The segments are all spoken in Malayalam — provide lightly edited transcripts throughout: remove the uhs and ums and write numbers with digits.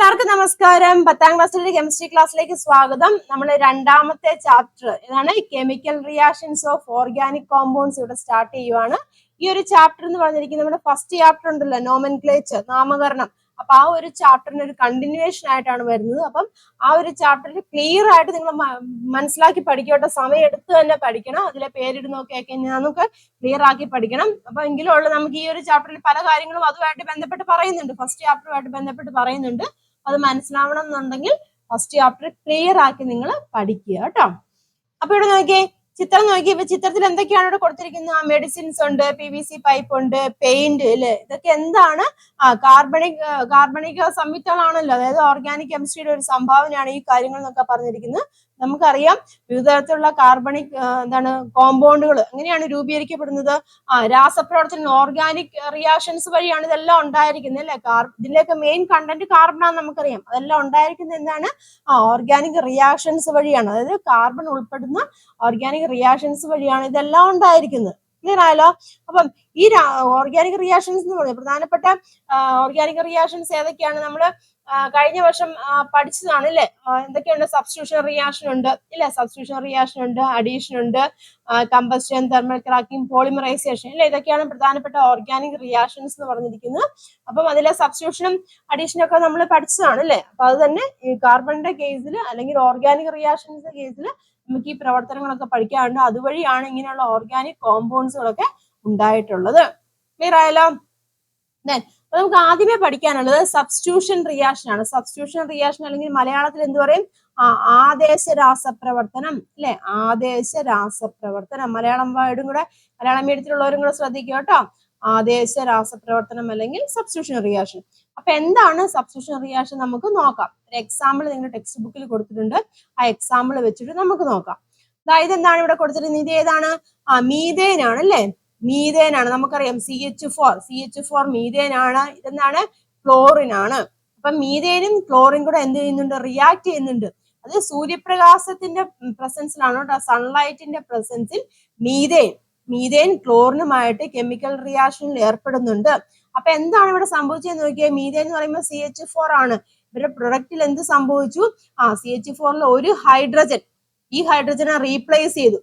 എല്ലാവർക്കും നമസ്കാരം. 10ാം ക്ലാസ്സിലെ കെമിസ്ട്രി ക്ലാസ്സിലേക്ക് സ്വാഗതം. നമ്മൾ രണ്ടാമത്തെ ചാപ്റ്റർ ഏതാണ്? Chemical reactions of organic compounds ഇവിടെ സ്റ്റാർട്ട് ചെയ്യുവാണ്. ഈ ഒരു ചാപ്റ്റർ എന്ന് പറഞ്ഞിരിക്കുന്നത് നമ്മുടെ ഫസ്റ്റ് ചാപ്റ്റർ ഉണ്ടല്ലോ, നോമൻക്ലേച്ചർ, നാമകരണം. അപ്പൊ ആ ഒരു ചാപ്റ്ററിന് ഒരു കണ്ടിന്യൂവേഷൻ ആയിട്ടാണ് വരുന്നത്. അപ്പം ആ ഒരു ചാപ്റ്ററിൽ ക്ലിയർ ആയിട്ട് നിങ്ങൾ മനസ്സിലാക്കി പഠിക്കട്ടെ. സമയം എടുത്ത് തന്നെ പഠിക്കണം. അതിലെ പേരിടുന്നൊക്കെ നമുക്ക് ക്ലിയർ ആക്കി പഠിക്കണം. അപ്പൊ എങ്കിലും ഉള്ളു നമുക്ക് ഈ ഒരു ചാപ്റ്ററിൽ പല കാര്യങ്ങളും അതുമായിട്ട് ബന്ധപ്പെട്ട് പറയുന്നുണ്ട്, ഫസ്റ്റ് ചാപ്റ്ററുമായിട്ട് ബന്ധപ്പെട്ട് പറയുന്നുണ്ട്. അത് മനസ്സിലാവണം എന്നുണ്ടെങ്കിൽ ഫസ്റ്റ് ചാപ്റ്റർ ക്ലിയർ ആക്കി നിങ്ങൾ പഠിക്കുക കേട്ടോ. അപ്പൊ ഇവിടെ നോക്കിയേ, ചിത്രം നോക്കി. ഇപ്പൊ ചിത്രത്തിൽ എന്തൊക്കെയാണ് ഇവിടെ കൊടുത്തിരിക്കുന്നത്? മെഡിസിൻസ് ഉണ്ട്, PVC പൈപ്പ് ഉണ്ട്, പെയിന്റ് അല്ലെ. ഇതൊക്കെ എന്താണ്? കാർബണിക് സംയുക്തങ്ങളാണല്ലോ. അതായത് ഓർഗാനിക് കെമിസ്ട്രിയുടെ ഒരു സംഭാവനയാണ് ഈ കാര്യങ്ങൾ എന്നൊക്കെ പറഞ്ഞിരിക്കുന്നത്. നമുക്കറിയാം വിവിധ തരത്തിലുള്ള കാർബണിക് കോമ്പൗണ്ടുകൾ എങ്ങനെയാണ് രൂപീകരിക്കപ്പെടുന്നത്? രാസപ്രവർത്തനം, ഓർഗാനിക് റിയാക്ഷൻസ് വഴിയാണ് ഇതെല്ലാം ഉണ്ടായിരിക്കുന്നത് അല്ലെ. ഇതിന്റെയൊക്കെ മെയിൻ കണ്ടന്റ് കാർബണാന്ന് നമുക്കറിയാം. അതെല്ലാം ഉണ്ടായിരിക്കുന്നത് എന്താണ്? ഓർഗാനിക് റിയാക്ഷൻസ് വഴിയാണ്. അതായത് കാർബൺ ഉൾപ്പെടുന്ന ഓർഗാനിക് റിയാക്ഷൻസ് വഴിയാണ് ഇതെല്ലാം ഉണ്ടായിരിക്കുന്നത്. ക്ലിയർ ആയല്ലോ? അപ്പം ഈ ഓർഗാനിക് റിയാക്ഷൻസ് എന്ന് പറയുന്നത് പ്രധാനപ്പെട്ട ഓർഗാനിക് റിയാക്ഷൻസ് ഏതൊക്കെയാണ്? നമ്മൾ കഴിഞ്ഞ വർഷം പഠിച്ചതാണ് അല്ലെ. എന്തൊക്കെയുണ്ട്? സബ്സ്റ്റിറ്റ്യൂഷൻ റിയാക്ഷൻ ഉണ്ട് ഇല്ലെ, സബ്സ്റ്റിറ്റ്യൂഷൻ റിയാക്ഷൻ ഉണ്ട്, അഡീഷൻ ഉണ്ട്, കമ്പസ്റ്റൻ, തെർമൽ ക്രാക്കിംഗ്, പോളിമറൈസേഷൻ അല്ലെ. ഇതൊക്കെയാണ് പ്രധാനപ്പെട്ട ഓർഗാനിക് റിയാക്ഷൻസ് എന്ന് പറഞ്ഞിരിക്കുന്നത്. അപ്പം അതിലെ സബ്സ്റ്റിറ്റ്യൂഷനും അഡീഷനും ഒക്കെ നമ്മൾ പഠിച്ചതാണ് അല്ലെ. അപ്പൊ അത് തന്നെ ഈ കാർബണിന്റെ കേസിൽ അല്ലെങ്കിൽ ഓർഗാനിക് റിയാക്ഷൻസിന്റെ കേസിൽ നമുക്ക് ഈ പ്രവർത്തനങ്ങളൊക്കെ പഠിക്കാറുണ്ട്. അതുവഴിയാണ് ഇങ്ങനെയുള്ള ഓർഗാനിക് കോമ്പൗണ്ട്സുകളൊക്കെ ഉണ്ടായിട്ടുള്ളത്. ക്ലിയർ ആയല്ലോ? നമുക്ക് ആദ്യമേ പഠിക്കാനുള്ളത് സബ്സ്റ്റിറ്റ്യൂഷൻ റിയാക്ഷൻ ആണ്. സബ്സ്റ്റിറ്റ്യൂഷൻ റിയാക്ഷൻ അല്ലെങ്കിൽ മലയാളത്തിൽ എന്ത് പറയും? ആദേശ രാസപ്രവർത്തനം അല്ലെ. ആദേശ രാസപ്രവർത്തനം. മലയാളം വേർഡും കൂടെ, മലയാളം മീഡിയത്തിലുള്ളവരും കൂടെ ശ്രദ്ധിക്കുക കേട്ടോ. ആദേശ രാസപ്രവർത്തനം അല്ലെങ്കിൽ സബ്സ്റ്റിറ്റ്യൂഷൻ റിയാക്ഷൻ. അപ്പൊ എന്താണ് സബ്സ്റ്റിറ്റ്യൂഷൻ റിയാക്ഷൻ? നമുക്ക് നോക്കാം. ഒരു എക്സാമ്പിൾ നിങ്ങളുടെ ടെക്സ്റ്റ് ബുക്കിൽ കൊടുത്തിട്ടുണ്ട്. ആ എക്സാമ്പിൾ വെച്ചിട്ട് നമുക്ക് നോക്കാം. അതായത് എന്താണ് ഇവിടെ കൊടുത്തിരിക്കുന്നത്? ഇത് ഏതാണ്? മീഥേൻ ആണ് അല്ലെ. മീഥേൻ ആണ്. നമുക്കറിയാം CH4 മീഥേൻ ആണ്. ഇതെന്താണ്? ക്ലോറിൻ ആണ്. അപ്പൊ മീഥേനും ക്ലോറിൻ കൂടെ എന്ത് ചെയ്യുന്നുണ്ട്? റിയാക്ട് ചെയ്യുന്നുണ്ട്. അത് സൂര്യപ്രകാശത്തിന്റെ പ്രസൻസിലാണ് കേട്ടോ. സൺലൈറ്റിന്റെ പ്രസൻസിൽ മീഥേൻ ക്ലോറിനുമായിട്ട് കെമിക്കൽ റിയാക്ഷനിൽ ഏർപ്പെടുന്നുണ്ട്. അപ്പൊ എന്താണ് ഇവിടെ സംഭവിച്ചതെന്ന് നോക്കിയാൽ, മീഥേൻ എന്ന് പറയുമ്പോൾ CH4 ആണ്. ഇവരുടെ പ്രൊഡക്റ്റിൽ എന്ത് സംഭവിച്ചു? CH4ൽ ഒരു ഹൈഡ്രജൻ, ഈ ഹൈഡ്രജനെ റീപ്ലേസ് ചെയ്തു.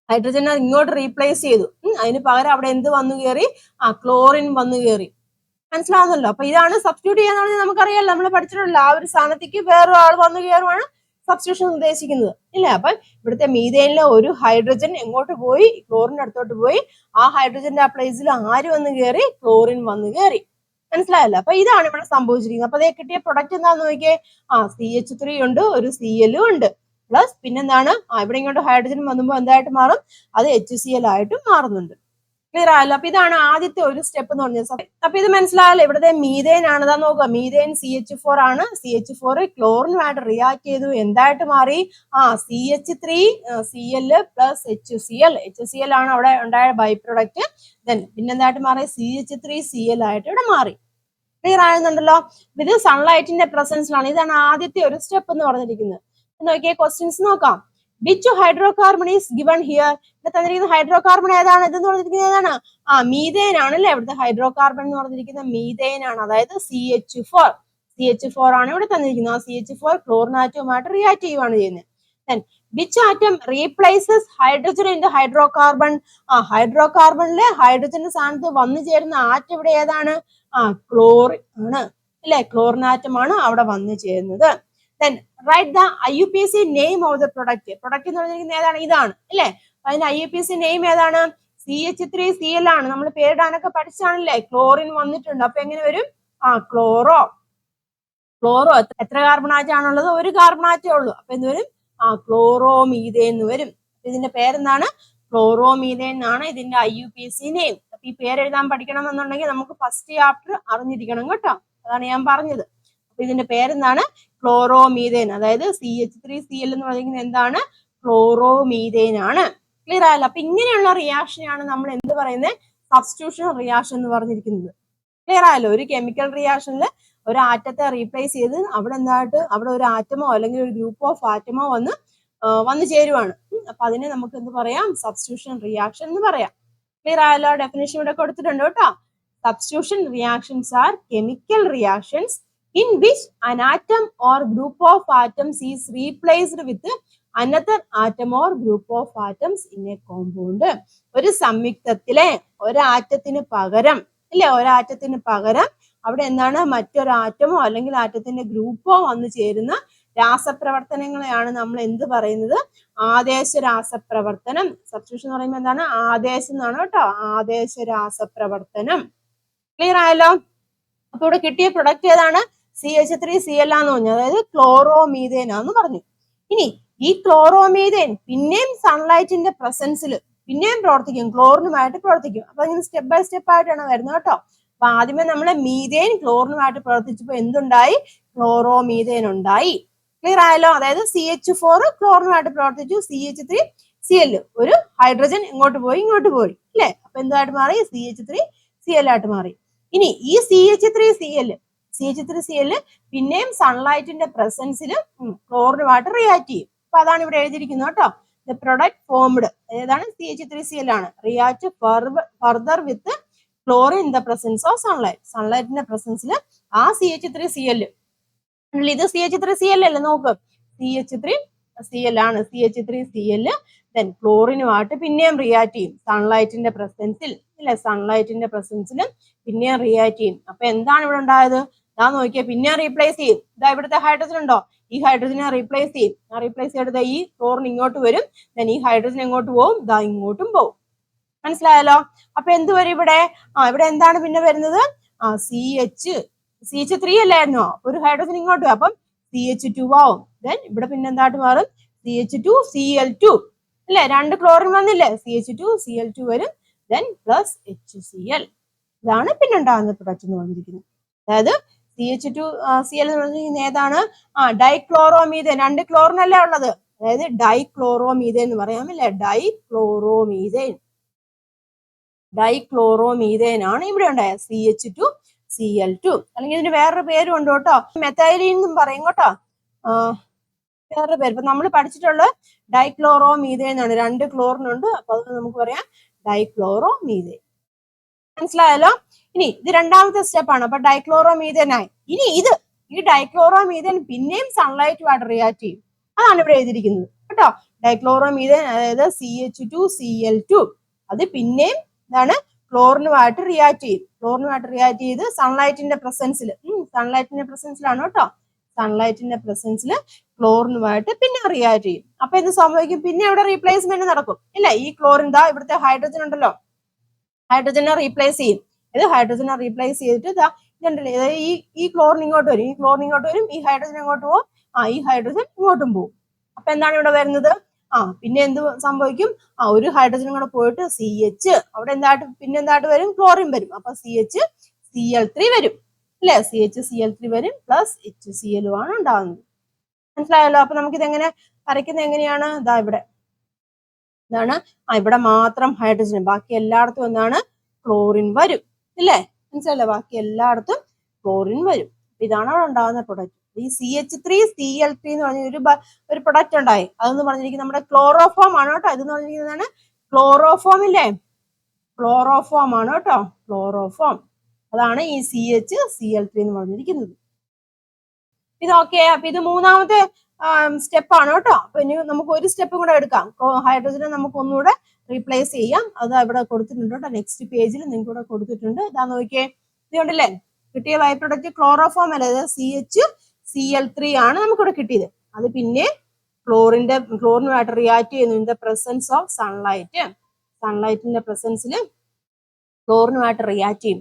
ഹൈഡ്രജനെ ഇങ്ങോട്ട് റീപ്ലേസ് ചെയ്തു. അതിന് പകരം അവിടെ എന്ത് വന്നു കയറി? ക്ലോറിൻ വന്നു കയറി. മനസ്സിലാവുന്നല്ലോ? അപ്പൊ ഇതാണ് സബ്സ്റ്റിറ്റ്യൂട്ട് ചെയ്യാന്ന് പറഞ്ഞാൽ നമുക്കറിയാലോ, നമ്മൾ പഠിച്ചിട്ടുണ്ടല്ലോ. ആ ഒരു സ്ഥാനത്തേക്ക് വേറൊരു ആൾ വന്നു കയറുവാണ് സബ്സ്റ്റിറ്റ്യൂഷൻ ഉദ്ദേശിക്കുന്നത് ഇല്ല. അപ്പൊ ഇവിടുത്തെ മീഥേനിലെ ഒരു ഹൈഡ്രജൻ എങ്ങോട്ട് പോയി? ക്ലോറിന്റെ അടുത്തോട്ട് പോയി. ആ ഹൈഡ്രജന്റെ ആ പ്ലേസിൽ ആര് വന്നു കയറി? ക്ലോറിൻ വന്നു കയറി. മനസ്സിലായല്ലോ? അപ്പൊ ഇതാണ് ഇവിടെ സംഭവിച്ചിരിക്കുന്നത്. അപ്പൊ അതേ കിട്ടിയ പ്രൊഡക്റ്റ് എന്താന്ന് നോക്കിയേ? CH3 ഉണ്ട്, ഒരു Cl ഉണ്ട്, പ്ലസ് പിന്നെന്താണ്? ഇവിടെ ഇങ്ങോട്ട് ഹൈഡ്രജൻ വന്നുമ്പോൾ എന്തായിട്ട് മാറും? അത് HCl ആയിട്ടും മാറുന്നുണ്ട്. ക്ലിയർ ആയല്ലോ? അപ്പൊ ഇതാണ് ആദ്യത്തെ ഒരു സ്റ്റെപ്പ് എന്ന് പറഞ്ഞത്. അപ്പൊ ഇത് മനസ്സിലായല്ലോ? ഇവിടുത്തെ മീഥേൻ ആണ്. ഇതാ നോക്കുക, മീഥേൻ CH4 ആണ്. CH4 ക്ലോറിനുമായിട്ട് റിയാക്ട് ചെയ്തു. എന്തായിട്ട് മാറി? CH3 Cl പ്ലസ് HCl ആണ് അവിടെ ഉണ്ടായ ബൈ പ്രൊഡക്റ്റ്. പിന്നെന്തായിട്ട് മാറി? CH3 Cl ആയിട്ട് ഇവിടെ മാറി. ക്ലിയർ ആകുന്നുണ്ടല്ലോ? ഇത് സൺലൈറ്റിന്റെ പ്രസൻസിലാണ്. ഇതാണ് ആദ്യത്തെ ഒരു സ്റ്റെപ്പ് എന്ന് പറഞ്ഞിരിക്കുന്നത്. നോക്കിയേ, ക്വസ്റ്റ്യൻസ് നോക്കാം. Which hydrocarbon is given here? ഇവിടെ തന്നിരിക്കുന്ന ഹൈഡ്രോകാർബൺ ഏതാണ്? ഇതെന്ന് പറഞ്ഞിരിക്കുന്നത് ഏതാണ്? മീഥേൻ ആണ് അല്ലെ. ഇവിടുത്തെ ഹൈഡ്രോകാർബൺ എന്ന് പറഞ്ഞിരിക്കുന്ന മീഥേൻ ആണ്. അതായത് CH4 ആണ് ഇവിടെ തന്നിരിക്കുന്നത്. ആ CH4 ക്ലോറിൻ ആറ്റവുമായിട്ട് റിയാക്ട് ചെയ്യുവാണ് ചെയ്യുന്നത്. Which atom replaces hydrogen in the hydrocarbon? ഹൈഡ്രോകാർബണിലെ ഹൈഡ്രജന്റെ സ്ഥാനത്ത് വന്നു ചേരുന്ന ആറ്റം ഇവിടെ ഏതാണ്? ക്ലോറിൻ ആണ് അല്ലെ. ക്ലോറിൻ ആറ്റമാണ് അവിടെ വന്നു ചേരുന്നത്. Then write the IUPAC name of the product. Product എന്ന് പറഞ്ഞിരിക്കുന്നത് ഏതാണ്? ഇതാണ് അല്ലെ. അതിന്റെ IUPAC നെയിം ഏതാണ്? CH3 Cl ആണ്. നമ്മൾ പേരിടാനൊക്കെ പഠിച്ചാണല്ലേ. ക്ലോറിൻ വന്നിട്ടുണ്ട്. അപ്പൊ എങ്ങനെ വരും? ക്ലോറോ എത്ര കാർബൺ ആറ്റാണുള്ളത്? ഒരു കാർബൺ ആറ്റേ ഉള്ളൂ. അപ്പൊ എന്ത് വരും? ക്ലോറോമീഥേൻ എന്ന് വരും. ഇതിന്റെ പേരെന്താണ്? ക്ലോറോമീഥേൻ എന്നാണ് ഇതിന്റെ IUPAC നെയിം. അപ്പൊ ഈ പേര് എഴുതാൻ പഠിക്കണം എന്നുണ്ടെങ്കിൽ നമുക്ക് ഫസ്റ്റ് ചാപ്റ്റർ അറിഞ്ഞിരിക്കണം കേട്ടോ. അതാണ് ഞാൻ പറഞ്ഞത്. അപ്പൊ ഇതിന്റെ പേരെന്താണ്? ക്ലോറോമീഥേൻ. അതായത് CH3 Cl എന്ന് പറയുന്നത് എന്താണ്? ക്ലോറോമീഥേൻ ആണ്. ക്ലിയർ ആയല്ലോ? അപ്പൊ ഇങ്ങനെയുള്ള റിയാക്ഷനാണ് നമ്മൾ എന്ത് പറയുന്നത്? സബ്സ്റ്റിറ്റ്യൂഷൻ റിയാക്ഷൻ എന്ന് പറഞ്ഞിരിക്കുന്നത്. ക്ലിയർ ആയല്ലോ? ഒരു കെമിക്കൽ റിയാക്ഷനിൽ ഒരു ആറ്റത്തെ റീപ്ലേസ് ചെയ്ത് അവിടെ ഒരു ആറ്റമോ അല്ലെങ്കിൽ ഒരു ഗ്രൂപ്പ് ഓഫ് ആറ്റമോ വന്ന് ചേരുവാണ്. അപ്പൊ അതിനെ നമുക്ക് എന്ത് പറയാം? സബ്സ്റ്റിറ്റ്യൂഷൻ റിയാക്ഷൻ എന്ന് പറയാം. ക്ലിയർ ആയല്ലോ? ഡെഫിനേഷൻ ഇവിടെ കൊടുത്തിട്ടുണ്ട് കേട്ടോ. Substitution reactions are chemical reactions in which an atom or group of atoms is replaced with another atom or group of atoms in a compound. ഒരു സംയുക്തത്തിലെ ഒരാറ്റത്തിന് പകരം ഇല്ലേ, ഒരാറ്റത്തിന് പകരം അവിടെ എന്താണ് മറ്റൊരു ആറ്റമോ അല്ലെങ്കിൽ ആറ്റത്തിന്റെ ഗ്രൂപ്പോ വന്നു ചേരുന്ന രാസപ്രവർത്തനങ്ങളെയാണ് നമ്മൾ എന്ത് പറയുന്നത്, ആദേശ രാസപ്രവർത്തനം. സബ്സ്റ്റിറ്റ്യൂഷൻ എന്ന് പറയുമ്പോൾ എന്താണ്, ആദേശം എന്നാണ് കേട്ടോ, ആദേശ രാസപ്രവർത്തനം. ക്ലിയർ ആയല്ലോ? അപ്പൊ ഇവിടെ കിട്ടിയ പ്രൊഡക്റ്റ് ഏതാണ്, CH3Cl ആന്ന് പറഞ്ഞു, അതായത് ക്ലോറോമീഥേൻ ആന്ന് പറഞ്ഞു. ഇനി ഈ ക്ലോറോമീഥേൻ പിന്നെയും സൺലൈറ്റിന്റെ പ്രസൻസിൽ പിന്നെയും പ്രവർത്തിക്കും, ക്ലോറിനുമായിട്ട് പ്രവർത്തിക്കും. അപ്പൊ ഇങ്ങനെ സ്റ്റെപ്പ് ബൈ സ്റ്റെപ്പ് ആയിട്ടാണ് വരുന്നത് കേട്ടോ. അപ്പൊ ആദ്യമേ നമ്മള് മീഥേൻ ക്ലോറിനുമായിട്ട് പ്രവർത്തിച്ചപ്പോ എന്തുണ്ടായി, ക്ലോറോമീഥേൻ ഉണ്ടായി. ക്ലിയർ ആയല്ലോ? അതായത് CH4 ക്ലോറിനുമായിട്ട് പ്രവർത്തിച്ചു, CH3Cl ഒരു ഹൈഡ്രജൻ ഇങ്ങോട്ട് പോയി ഇങ്ങോട്ട് പോയി അല്ലെ, അപ്പൊ എന്തായിട്ട് മാറി, CH3Cl ആയിട്ട് മാറി. ഇനി ഈ CH3Cl പിന്നെയും സൺലൈറ്റിന്റെ പ്രസൻസിൽ ക്ലോറിനുമായിട്ട് റിയാക്ട് ചെയ്യും. അപ്പൊ അതാണ് ഇവിടെ എഴുതിയിരിക്കുന്നത് കേട്ടോ. ദ പ്രൊഡക്റ്റ് ഫോംഡ് ഏതാണ്, CH3Cl ആണ്. React further with chlorine in the presence of sunlight. സൺലൈറ്റിന്റെ പ്രസൻസിൽ ആ CH3Cl, ഇത് CH3Cl അല്ലേ, നോക്ക് CH3Cl ആണ്. CH3Cl ദെൻ ക്ലോറിനുമായിട്ട് പിന്നെയും റിയാക്ട് ചെയ്യും സൺലൈറ്റിന്റെ പ്രസൻസിൽ അല്ലെ, സൺലൈറ്റിന്റെ പ്രസൻസിൽ പിന്നെയും റിയാക്ട് ചെയ്യും. അപ്പൊ എന്താണ് ഇവിടെ ഉണ്ടായത്, ഇതാ നോക്കിയാൽ പിന്നെയും റീപ്ലേസ് ചെയ്യും. ഇതാ ഇവിടുത്തെ ഹൈഡ്രജൻ ഉണ്ടോ, ഈ ഹൈഡ്രജനെ റീപ്ലേസ് ചെയ്യും. റീപ്ലേസ് ചെയ്തിട്ട് ഈ ക്ലോറിൻ ഇങ്ങോട്ട് വരും, ദെൻ ഈ ഹൈഡ്രജൻ എങ്ങോട്ട് പോകും, ഇതാ ഇങ്ങോട്ടും പോകും. മനസ്സിലായല്ലോ? അപ്പൊ എന്ത് വരും ഇവിടെ, ഇവിടെ എന്താണ് പിന്നെ വരുന്നത്, CH3 അല്ലായിരുന്നോ, ഒരു ഹൈഡ്രജൻ ഇങ്ങോട്ട് വരും, അപ്പം CH2 ആവും. ദെൻ ഇവിടെ പിന്നെ എന്തായിട്ട് മാറും, CH2Cl2 അല്ലെ, രണ്ട് ക്ലോറിൻ വന്നില്ലേ, CH2Cl2 വരും, ദെൻ പ്ലസ് HCl. ഇതാണ് പിന്നെ ഉണ്ടാകുന്ന പ്രൊഡക്റ്റ് എന്ന് പറഞ്ഞിരിക്കുന്നത്. അതായത് CH2Cl എന്ന് പറഞ്ഞിരിക്കുന്നത് ഏതാണ്, ഡൈക്ലോറോമീഥേൻ. രണ്ട് ക്ലോറിൻ അല്ലേ ഉള്ളത്, അതായത് ഡൈക്ലോറോമീഥേൻ എന്ന് പറയാമല്ലേ, ഡൈക്ലോറോമീഥേൻ ആണ് ഇവിടെ ഉണ്ടായത്, CH2Cl2. അല്ലെങ്കിൽ ഇതിന് വേറൊരു പേരും ഉണ്ട് കേട്ടോ, മെത്തൈലീൻ എന്നും പറയും കേട്ടോ, വേറൊരു പേര്. ഇപ്പൊ നമ്മൾ പഠിച്ചിട്ടുള്ള ഡൈക്ലോറോമീഥേൻ ആണ്, രണ്ട് ക്ലോറിൻ ഉണ്ട്, അപ്പൊ അത് നമുക്ക് പറയാം ഡൈക്ലോറോമീഥേൻ. മനസ്സിലായല്ലോ? ഇനി ഇത് രണ്ടാമത്തെ സ്റ്റെപ്പ് ആണ്. അപ്പൊ ഡൈക്ലോറോമീഥേൻ ആയി. ഇനി ഈ ഡൈക്ലോറോമീഥേൻ പിന്നെയും സൺലൈറ്റുമായിട്ട് റിയാക്ട് ചെയ്യും. അതാണ് ഇവിടെ എഴുതിയിരിക്കുന്നത് കേട്ടോ. ഡൈക്ലോറോമീഥേൻ അതായത് CH2Cl2 അത് പിന്നെയും എന്താണ്, ക്ലോറിനുമായിട്ട് റിയാക്ട് ചെയ്യും. ക്ലോറിനുമായിട്ട് റിയാക്ട് ചെയ്ത് സൺലൈറ്റിന്റെ പ്രസൻസിലാണ് കേട്ടോ, സൺലൈറ്റിന്റെ പ്രസൻസിൽ ക്ലോറിനുമായിട്ട് പിന്നെ റിയാക്ട് ചെയ്യും. അപ്പൊ എന്ത് സംഭവിക്കും, പിന്നെ അവിടെ റീപ്ലേസ്മെന്റ് നടക്കും ഇല്ല. ഈ ക്ലോറിൻ ദാ ഇവിടുത്തെ ഹൈഡ്രജൻ ഉണ്ടല്ലോ, ഹൈഡ്രജനെ റീപ്ലേസ് ചെയ്യും. ഇത് ഹൈഡ്രജനെ റീപ്ലേസ് ചെയ്തിട്ട് ഇതുണ്ടല്ലേ, ഈ ക്ലോറിൻ ഇങ്ങോട്ട് വരും, ഈ ക്ലോറിൻ ഇങ്ങോട്ട് വരും, ഈ ഹൈഡ്രജൻ ഇങ്ങോട്ട് പോകും, ഈ ഹൈഡ്രജൻ ഇങ്ങോട്ടും പോകും. അപ്പൊ എന്താണ് ഇവിടെ വരുന്നത്, പിന്നെ എന്ത് സംഭവിക്കും, ഒരു ഹൈഡ്രജൻ കൂടെ പോയിട്ട് CH, അവിടെ പിന്നെ എന്തായിട്ട് വരും, ക്ലോറിൻ വരും. അപ്പൊ CH3Cl വരും അല്ലെ, CH3Cl വരും, പ്ലസ് HCl ആണ് ഉണ്ടാകുന്നത്. മനസ്സിലായല്ലോ? അപ്പൊ നമുക്ക് ഇതെങ്ങനെ വരയ്ക്കുന്നത് എങ്ങനെയാണ്, ഇതാ ഇവിടെ എന്താണ്, ഇവിടെ മാത്രം ഹൈഡ്രജൻ, ബാക്കി എല്ലായിടത്തും എന്താണ്, ക്ലോറിൻ വരും ഇല്ലേ. മനസ്സിലല്ലേ, ബാക്കി എല്ലായിടത്തും ക്ലോറിൻ വരും. ഇതാണ് അവിടെ ഉണ്ടാകുന്ന പ്രൊഡക്റ്റ്. ഈ CH3Cl3 എന്ന് പറഞ്ഞ ഒരു പ്രൊഡക്റ്റ് ഉണ്ടായി, അതെന്ന് പറഞ്ഞിരിക്കുന്നത് നമ്മുടെ ക്ലോറോഫോം ആണ് കേട്ടോ. ഇതെന്ന് പറഞ്ഞിരിക്കുന്നതാണ് ക്ലോറോഫോം ഇല്ലേ, ക്ലോറോഫോം ആണ് കേട്ടോ, ക്ലോറോഫോം. അതാണ് ഈ CH3Cl3 എന്ന് പറഞ്ഞിരിക്കുന്നത്. ഇത് ഓക്കെ. അപ്പൊ ഇത് മൂന്നാമത്തെ സ്റ്റെപ്പ് ആണ് കേട്ടോ. അപ്പൊ ഇനി നമുക്ക് ഒരു സ്റ്റെപ്പ് കൂടെ എടുക്കാം, ഹൈഡ്രജനെ നമുക്ക് ഒന്നുകൂടെ റീപ്ലേസ് ചെയ്യാം. അത് ഇവിടെ കൊടുത്തിട്ടുണ്ട് കേട്ടോ, നെക്സ്റ്റ് പേജിൽ നിങ്ങൾക്ക് ഇവിടെ കൊടുത്തിട്ടുണ്ട്. ഇതാ നോക്കിയേ, ഇതുകൊണ്ടല്ലേ കിട്ടിയ ബൈ പ്രൊഡക്റ്റ് ക്ലോറോഫോം അല്ലേ, CH3Cl3 ആണ് നമുക്കിവിടെ കിട്ടിയത്. അത് പിന്നെ ക്ലോറിനുമായിട്ട് റിയാക്ട് ചെയ്യുന്നു in the presence of sunlight. സൺലൈറ്റിന്റെ പ്രസൻസിൽ ക്ലോറിനുമായിട്ട് റിയാക്ട് ചെയ്യും.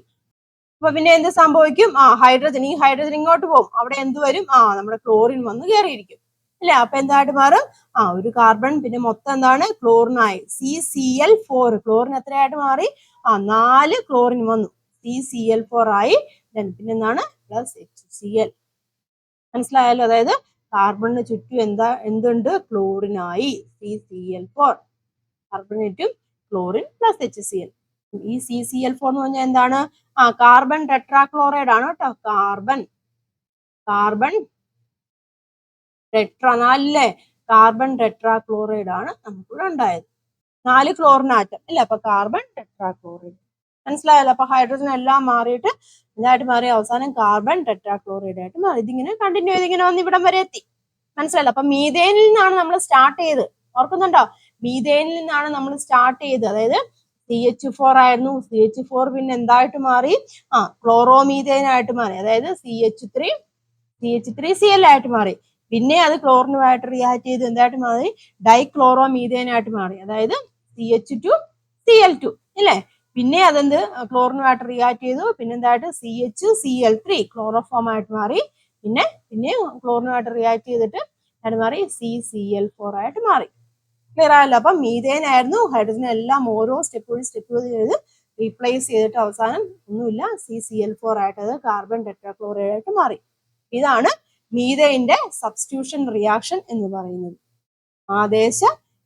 അപ്പൊ പിന്നെ എന്ത് സംഭവിക്കും, ഹൈഡ്രജൻ, ഈ ഹൈഡ്രജൻ ഇങ്ങോട്ട് പോകും, അവിടെ എന്ത് വരും, നമ്മുടെ ക്ലോറിൻ വന്ന് കയറിയിരിക്കും അല്ലെ. അപ്പൊ എന്തായിട്ട് മാറും, ഒരു കാർബൺ പിന്നെ മൊത്തം എന്താണ്, ക്ലോറിനായി, CCl4. ക്ലോറിൻ എത്രയായിട്ട് മാറി, 4 ക്ലോറിൻ വന്നു, CCl4 ആയി. പിന്നെ എന്താണ്, പ്ലസ് HCl. മനസ്സിലായല്ലോ? അതായത് കാർബണിന് ചുറ്റും എന്തുണ്ട്, ക്ലോറിനായി, CCl4. കാർബണിന് ചുറ്റും ക്ലോറിൻ പ്ലസ് HCl. ഈ CCl4 എന്ന് പറഞ്ഞാൽ എന്താണ്, കാർബൺ ടെട്രാക്ലോറൈഡ് ആണ് കേട്ടോ. കാർബൺ ടെട്രാ 4 കാർബൺ ടെട്രാക്ലോറൈഡ് ആണ് നമുക്കിവിടെ ഉണ്ടായത്. 4 ക്ലോറിൻ ആറ്റം അല്ലെ, അപ്പൊ കാർബൺ ടെട്രാക്ലോറൈഡ്. മനസ്സിലായല്ലോ? അപ്പൊ ഹൈഡ്രജൻ എല്ലാം മാറിയിട്ട് ഇതായിട്ട് മാറി അവസാനം കാർബൺ ടെട്രാക്ലോറൈഡ് ആയിട്ട് മാറി. ഇതിങ്ങനെ കണ്ടിന്യൂ ചെയ്ത് ഇങ്ങനെ വന്ന് ഇവിടം വരെ എത്തി. മനസ്സിലായല്ലോ? അപ്പൊ മീഥേനിൽ നിന്നാണ് നമ്മൾ സ്റ്റാർട്ട് ചെയ്ത്, ഓർക്കുന്നുണ്ടോ? മീഥേനിൽ നിന്നാണ് നമ്മൾ സ്റ്റാർട്ട് ചെയ്ത്, അതായത് CH4 ആയിരുന്നു. CH4 പിന്നെ എന്തായിട്ട് മാറി? ക്ലോറോമീഥേൻ ആയിട്ട് മാറി, അതായത് CH3Cl ആയിട്ട് മാറി. പിന്നെ അത് ക്ലോറിനുമായിട്ട് റിയാക്ട് ചെയ്ത് എന്തായിട്ട് മാറി? ഡൈക്ലോറോമീഥേൻ ആയിട്ട് മാറി, അതായത് CH2Cl2 ഇല്ലേ? പിന്നെ അതെന്ത് ക്ലോറിനുമായിട്ട് റിയാക്ട് ചെയ്തു, പിന്നെ എന്തായിട്ട് CHCl3 ക്ലോറോഫോം ആയിട്ട് മാറി. പിന്നെ ക്ലോറിനുമായിട്ട് റിയാക്ട് ചെയ്തിട്ട് അത് മാറി CCl4 ആയിട്ട് മാറി. ക്ലിയർ ആയല്ലോ? അപ്പം മീഥേൻ ആയിരുന്നു. ഹൈഡ്രജൻ എല്ലാം ഓരോ സ്റ്റെപ്പ് ചെയ്ത് റീപ്ലേസ് ചെയ്തിട്ട് അവസാനം ഒന്നുമില്ല CCl4 ആയിട്ട് അത് കാർബൺ ടെട്രാക്ലോറൈഡ് ആയിട്ട് മാറി. ഇതാണ് മീഥേന്റെ സബ്സ്റ്റിറ്റ്യൂഷൻ റിയാക്ഷൻ എന്ന് പറയുന്നത്, ആദേശ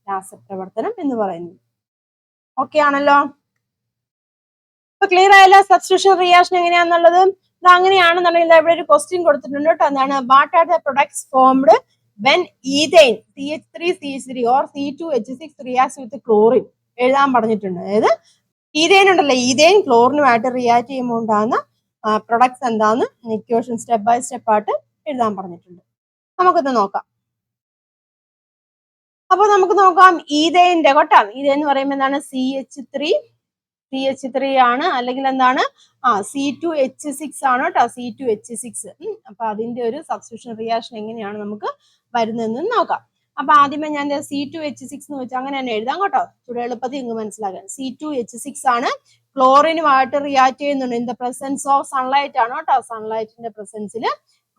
രാസപ്രവർത്തനം എന്ന് പറയുന്നത്. ഓക്കെ ആണല്ലോ? അപ്പൊ ക്ലിയർ ആയല്ലോ സബ്സ്റ്റിറ്റ്യൂഷൻ റിയാക്ഷൻ എങ്ങനെയാന്നുള്ളത്? ഇത് അങ്ങനെയാണെന്നുണ്ടെങ്കിൽ ഇവിടെ ഒരു ക്വസ്റ്റ്യൻ കൊടുത്തിട്ടുണ്ട് കേട്ടോ. എന്താണ്? What are the products formed when ethane CH3CH3 or C2H6 reacts with chlorine എഴുതാൻ പറഞ്ഞിട്ടുണ്ട്. അതായത് ഈഥേൻ ഉണ്ടല്ലോ, ഈഥേൻ ക്ലോറിനുമായിട്ട് റിയാക്ട് ചെയ്യുമ്പോൾ ഉണ്ടാകുന്ന പ്രൊഡക്ട്സ് എന്താന്ന് ഇക്വേഷൻ സ്റ്റെപ്പ് ബൈ സ്റ്റെപ്പ് ആയിട്ട് എഴുതാൻ പറഞ്ഞിട്ടുണ്ട്. നമുക്കിത് നോക്കാം. അപ്പൊ നമുക്ക് നോക്കാം ഈഥേന്റെ കേട്ടോ. ഈഥേൻ എന്ന് പറയുമ്പോൾ എന്താണ്? CH3 ആണ്, അല്ലെങ്കിൽ എന്താണ്? C2H6 ആണ് കേട്ടോ, C2H6. അപ്പൊ അതിന്റെ ഒരു സബ്സ്റ്റിറ്റ്യൂഷൻ റിയാക്ഷൻ എങ്ങനെയാണ് നമുക്ക് വരുന്നതെന്ന് നോക്കാം. അപ്പൊ ആദ്യമേ ഞാൻ C2H6 എന്ന് വെച്ചാൽ അങ്ങനെ തന്നെ എഴുതാം കേട്ടോ, ഇവിടെ എളുപ്പത്തിൽ ഇങ്ങ് മനസ്സിലാക്കാൻ. C2H6 ആണ്, ക്ലോറിനുമായിട്ട് റിയാക്ട് ചെയ്യുന്നുണ്ട്. In the presence of sunlight ആണ് കേട്ടോ, സൺലൈറ്റിന്റെ പ്രസൻസിൽ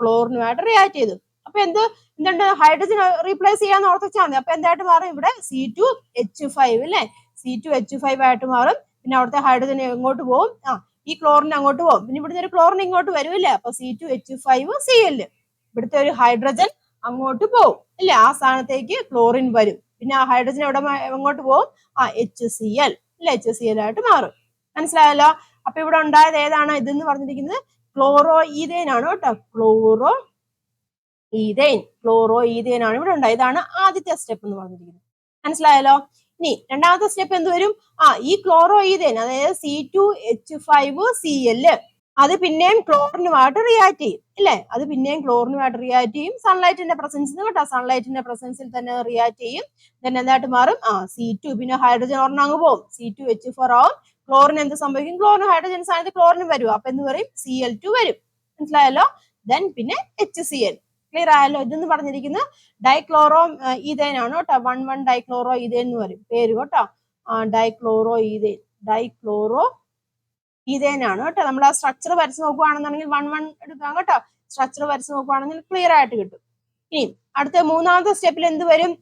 ക്ലോറിനുമായിട്ട് റിയാക്ട് ചെയ്തു. അപ്പൊ എന്തുണ്ട്? ഹൈഡ്രജൻ റീപ്ലേസ് ചെയ്യാന്ന് ഓർത്തിച്ചാൽ മതി. അപ്പൊ എന്തായിട്ട് മാറും? ഇവിടെ C2H5 അല്ലേ, C2H5 ആയിട്ട് മാറും. പിന്നെ അവിടുത്തെ ഹൈഡ്രജൻ എങ്ങോട്ട് പോകും? ഈ ക്ലോറിൻ അങ്ങോട്ട് പോകും. പിന്നെ ഇവിടുത്തെ ഒരു ക്ലോറിൻ ഇങ്ങോട്ട് വരുമല്ലേ, അപ്പൊ C2H5Cl. ഇവിടുത്തെ ഒരു ഹൈഡ്രജൻ അങ്ങോട്ട് പോകും അല്ലേ, ആ സ്ഥാനത്തേക്ക് ക്ലോറിൻ വരും. പിന്നെ ആ ഹൈഡ്രജൻ എങ്ങോട്ട് പോകും? HCl അല്ലെ, HCl ആയിട്ട് മാറും. മനസ്സിലായല്ലോ? അപ്പൊ ഇവിടെ ഉണ്ടായത് ഏതാണ്? ഇതെന്ന് പറഞ്ഞിരിക്കുന്നത് ക്ലോറോ ഈഥേൻ ആണ് കേട്ടോ, ക്ലോറോ ഈഥേൻ ആണ് ഇവിടെ ഉണ്ടായത്. ഇതാണ് ആദ്യത്തെ സ്റ്റെപ്പ് എന്ന് പറഞ്ഞിരിക്കുന്നത്. മനസ്സിലായല്ലോ? ഇനി രണ്ടാമത്തെ സ്റ്റെപ്പ് എന്ത് വരും? ഈ ക്ലോറോ ഈഥേൻ, അതായത് C2H5Cl, അത് പിന്നെയും ക്ലോറിനുമായിട്ട് റിയാക്ട് ചെയ്യും അല്ലേ, അത് പിന്നെയും ക്ലോറിനുമായിട്ട് റിയാക്ട് ചെയ്യും സൺലൈറ്റിന്റെ പ്രസൻസിൽ കേട്ടോ, സൺലൈറ്റിന്റെ പ്രസൻസിൽ തന്നെ റിയാക്ട് ചെയ്യും. then എന്തായിട്ട് മാറും? C2, പിന്നെ ഹൈഡ്രജൻ ഒരെണ്ണം അങ്ങ് പോകും, C2H4 ആവും. ക്ലോറിൻ എന്ത് സംഭവിക്കും? ക്ലോറിൻ ഹൈഡ്രജൻ സ്ഥാനത്ത് ക്ലോറിൻ വരും, അപ്പൊ എന്ത് പറയും? Cl2 വരും. മനസ്സിലായല്ലോ? then പിന്നെ HCl. ക്ലിയർ ആയല്ലോ? ഇതെന്ന് പറഞ്ഞിരിക്കുന്നത് ഡൈക്ലോറോ ഈഥേൻ ആണ് കേട്ടോ, 1,1 ഡൈക്ലോറോ ഈഥേൻ എന്ന് പറയും പേര് കേട്ടോ, ഡൈക്ലോറോ ഈഥേൻ ആണ് കേട്ടോ. നമ്മൾ ആ സ്ട്രക്ചർ വരച്ച് നോക്കുകയാണെന്നുണ്ടെങ്കിൽ 1,1 എടുക്കാം കേട്ടോ, സ്ട്രക്ചർ വരച്ച് നോക്കുകയാണെങ്കിൽ ക്ലിയർ ആയിട്ട് കിട്ടും. ഇനി അടുത്ത മൂന്നാമത്തെ സ്റ്റെപ്പിൽ എന്ത് വരും?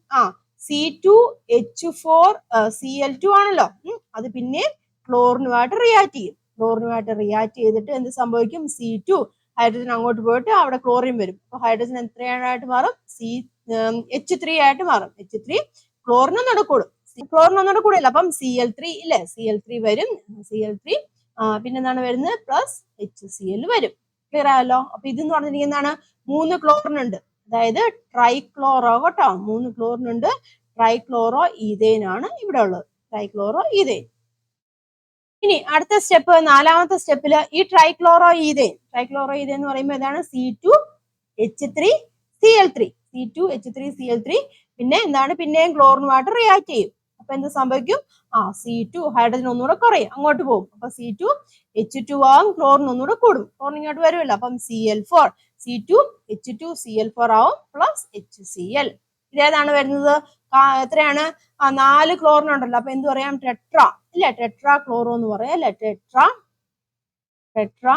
C2H4Cl2 ആണല്ലോ, അത് പിന്നെ ക്ലോറിനുമായിട്ട് റിയാക്ട് ചെയ്യും. ക്ലോറിനുമായിട്ട് റിയാക്ട് ചെയ്തിട്ട് എന്ത് സംഭവിക്കും? C2 ഹൈഡ്രജൻ അങ്ങോട്ട് പോയിട്ട് അവിടെ ക്ലോറിൻ വരും. അപ്പൊ ഹൈഡ്രജൻ എത്രയായിട്ട് മാറും? H3 ആയിട്ട് മാറും. H3 ക്ലോറിനൊന്നും കൂടില്ല, അപ്പം Cl3 ഇല്ലേ, Cl3 വരും. Cl3 പിന്നെന്താണ് വരുന്നത്? പ്ലസ് HCl വരും. ക്ലിയർ ആയല്ലോ? അപ്പൊ ഇതെന്ന് പറഞ്ഞിരിക്കുന്നതാണ് 3 ക്ലോറിൻ ഉണ്ട്, അതായത് ട്രൈക്ലോറോ കേട്ടോ, 3 ക്ലോറിൻ ഉണ്ട്. ട്രൈക്ലോറോ ഈഥേൻ ആണ് ഇവിടെ ഉള്ളത്, ട്രൈക്ലോറോ ഈഥേൻ. ഇനി അടുത്ത സ്റ്റെപ്പ്, നാലാമത്തെ സ്റ്റെപ്പില് ഈ ട്രൈക്ലോറോ ഈഥേൻ എന്ന് പറയുമ്പോൾ ഏതാണ്? C2H3Cl3 പിന്നെ എന്താണ്? പിന്നെയും ക്ലോറിനുമായിട്ട് റിയാക്ട് ചെയ്യും. അപ്പൊ എന്ത് സംഭവിക്കും? C2 ഹൈഡ്രജൻ ഒന്നുകൂടെ കുറയും, അങ്ങോട്ട് പോകും. അപ്പൊ C2H2 ആവും, ക്ലോറിൻ ഒന്നുകൂടെ കൂടും, ക്ലോറിൻ ഇങ്ങോട്ട് വരുമല്ലോ, അപ്പം Cl4, C2H2Cl4 ആവും പ്ലസ് HCl. ഇതേതാണ് വരുന്നത്? എത്രയാണ്? 4 ക്ലോറിൻ ഉണ്ടല്ലോ, അപ്പൊ എന്ത് പറയാം? ടെട്രാ ഇല്ലേ, ടെട്രാ ക്ലോറോ എന്ന് പറയാം അല്ലെ, ടെട്രാ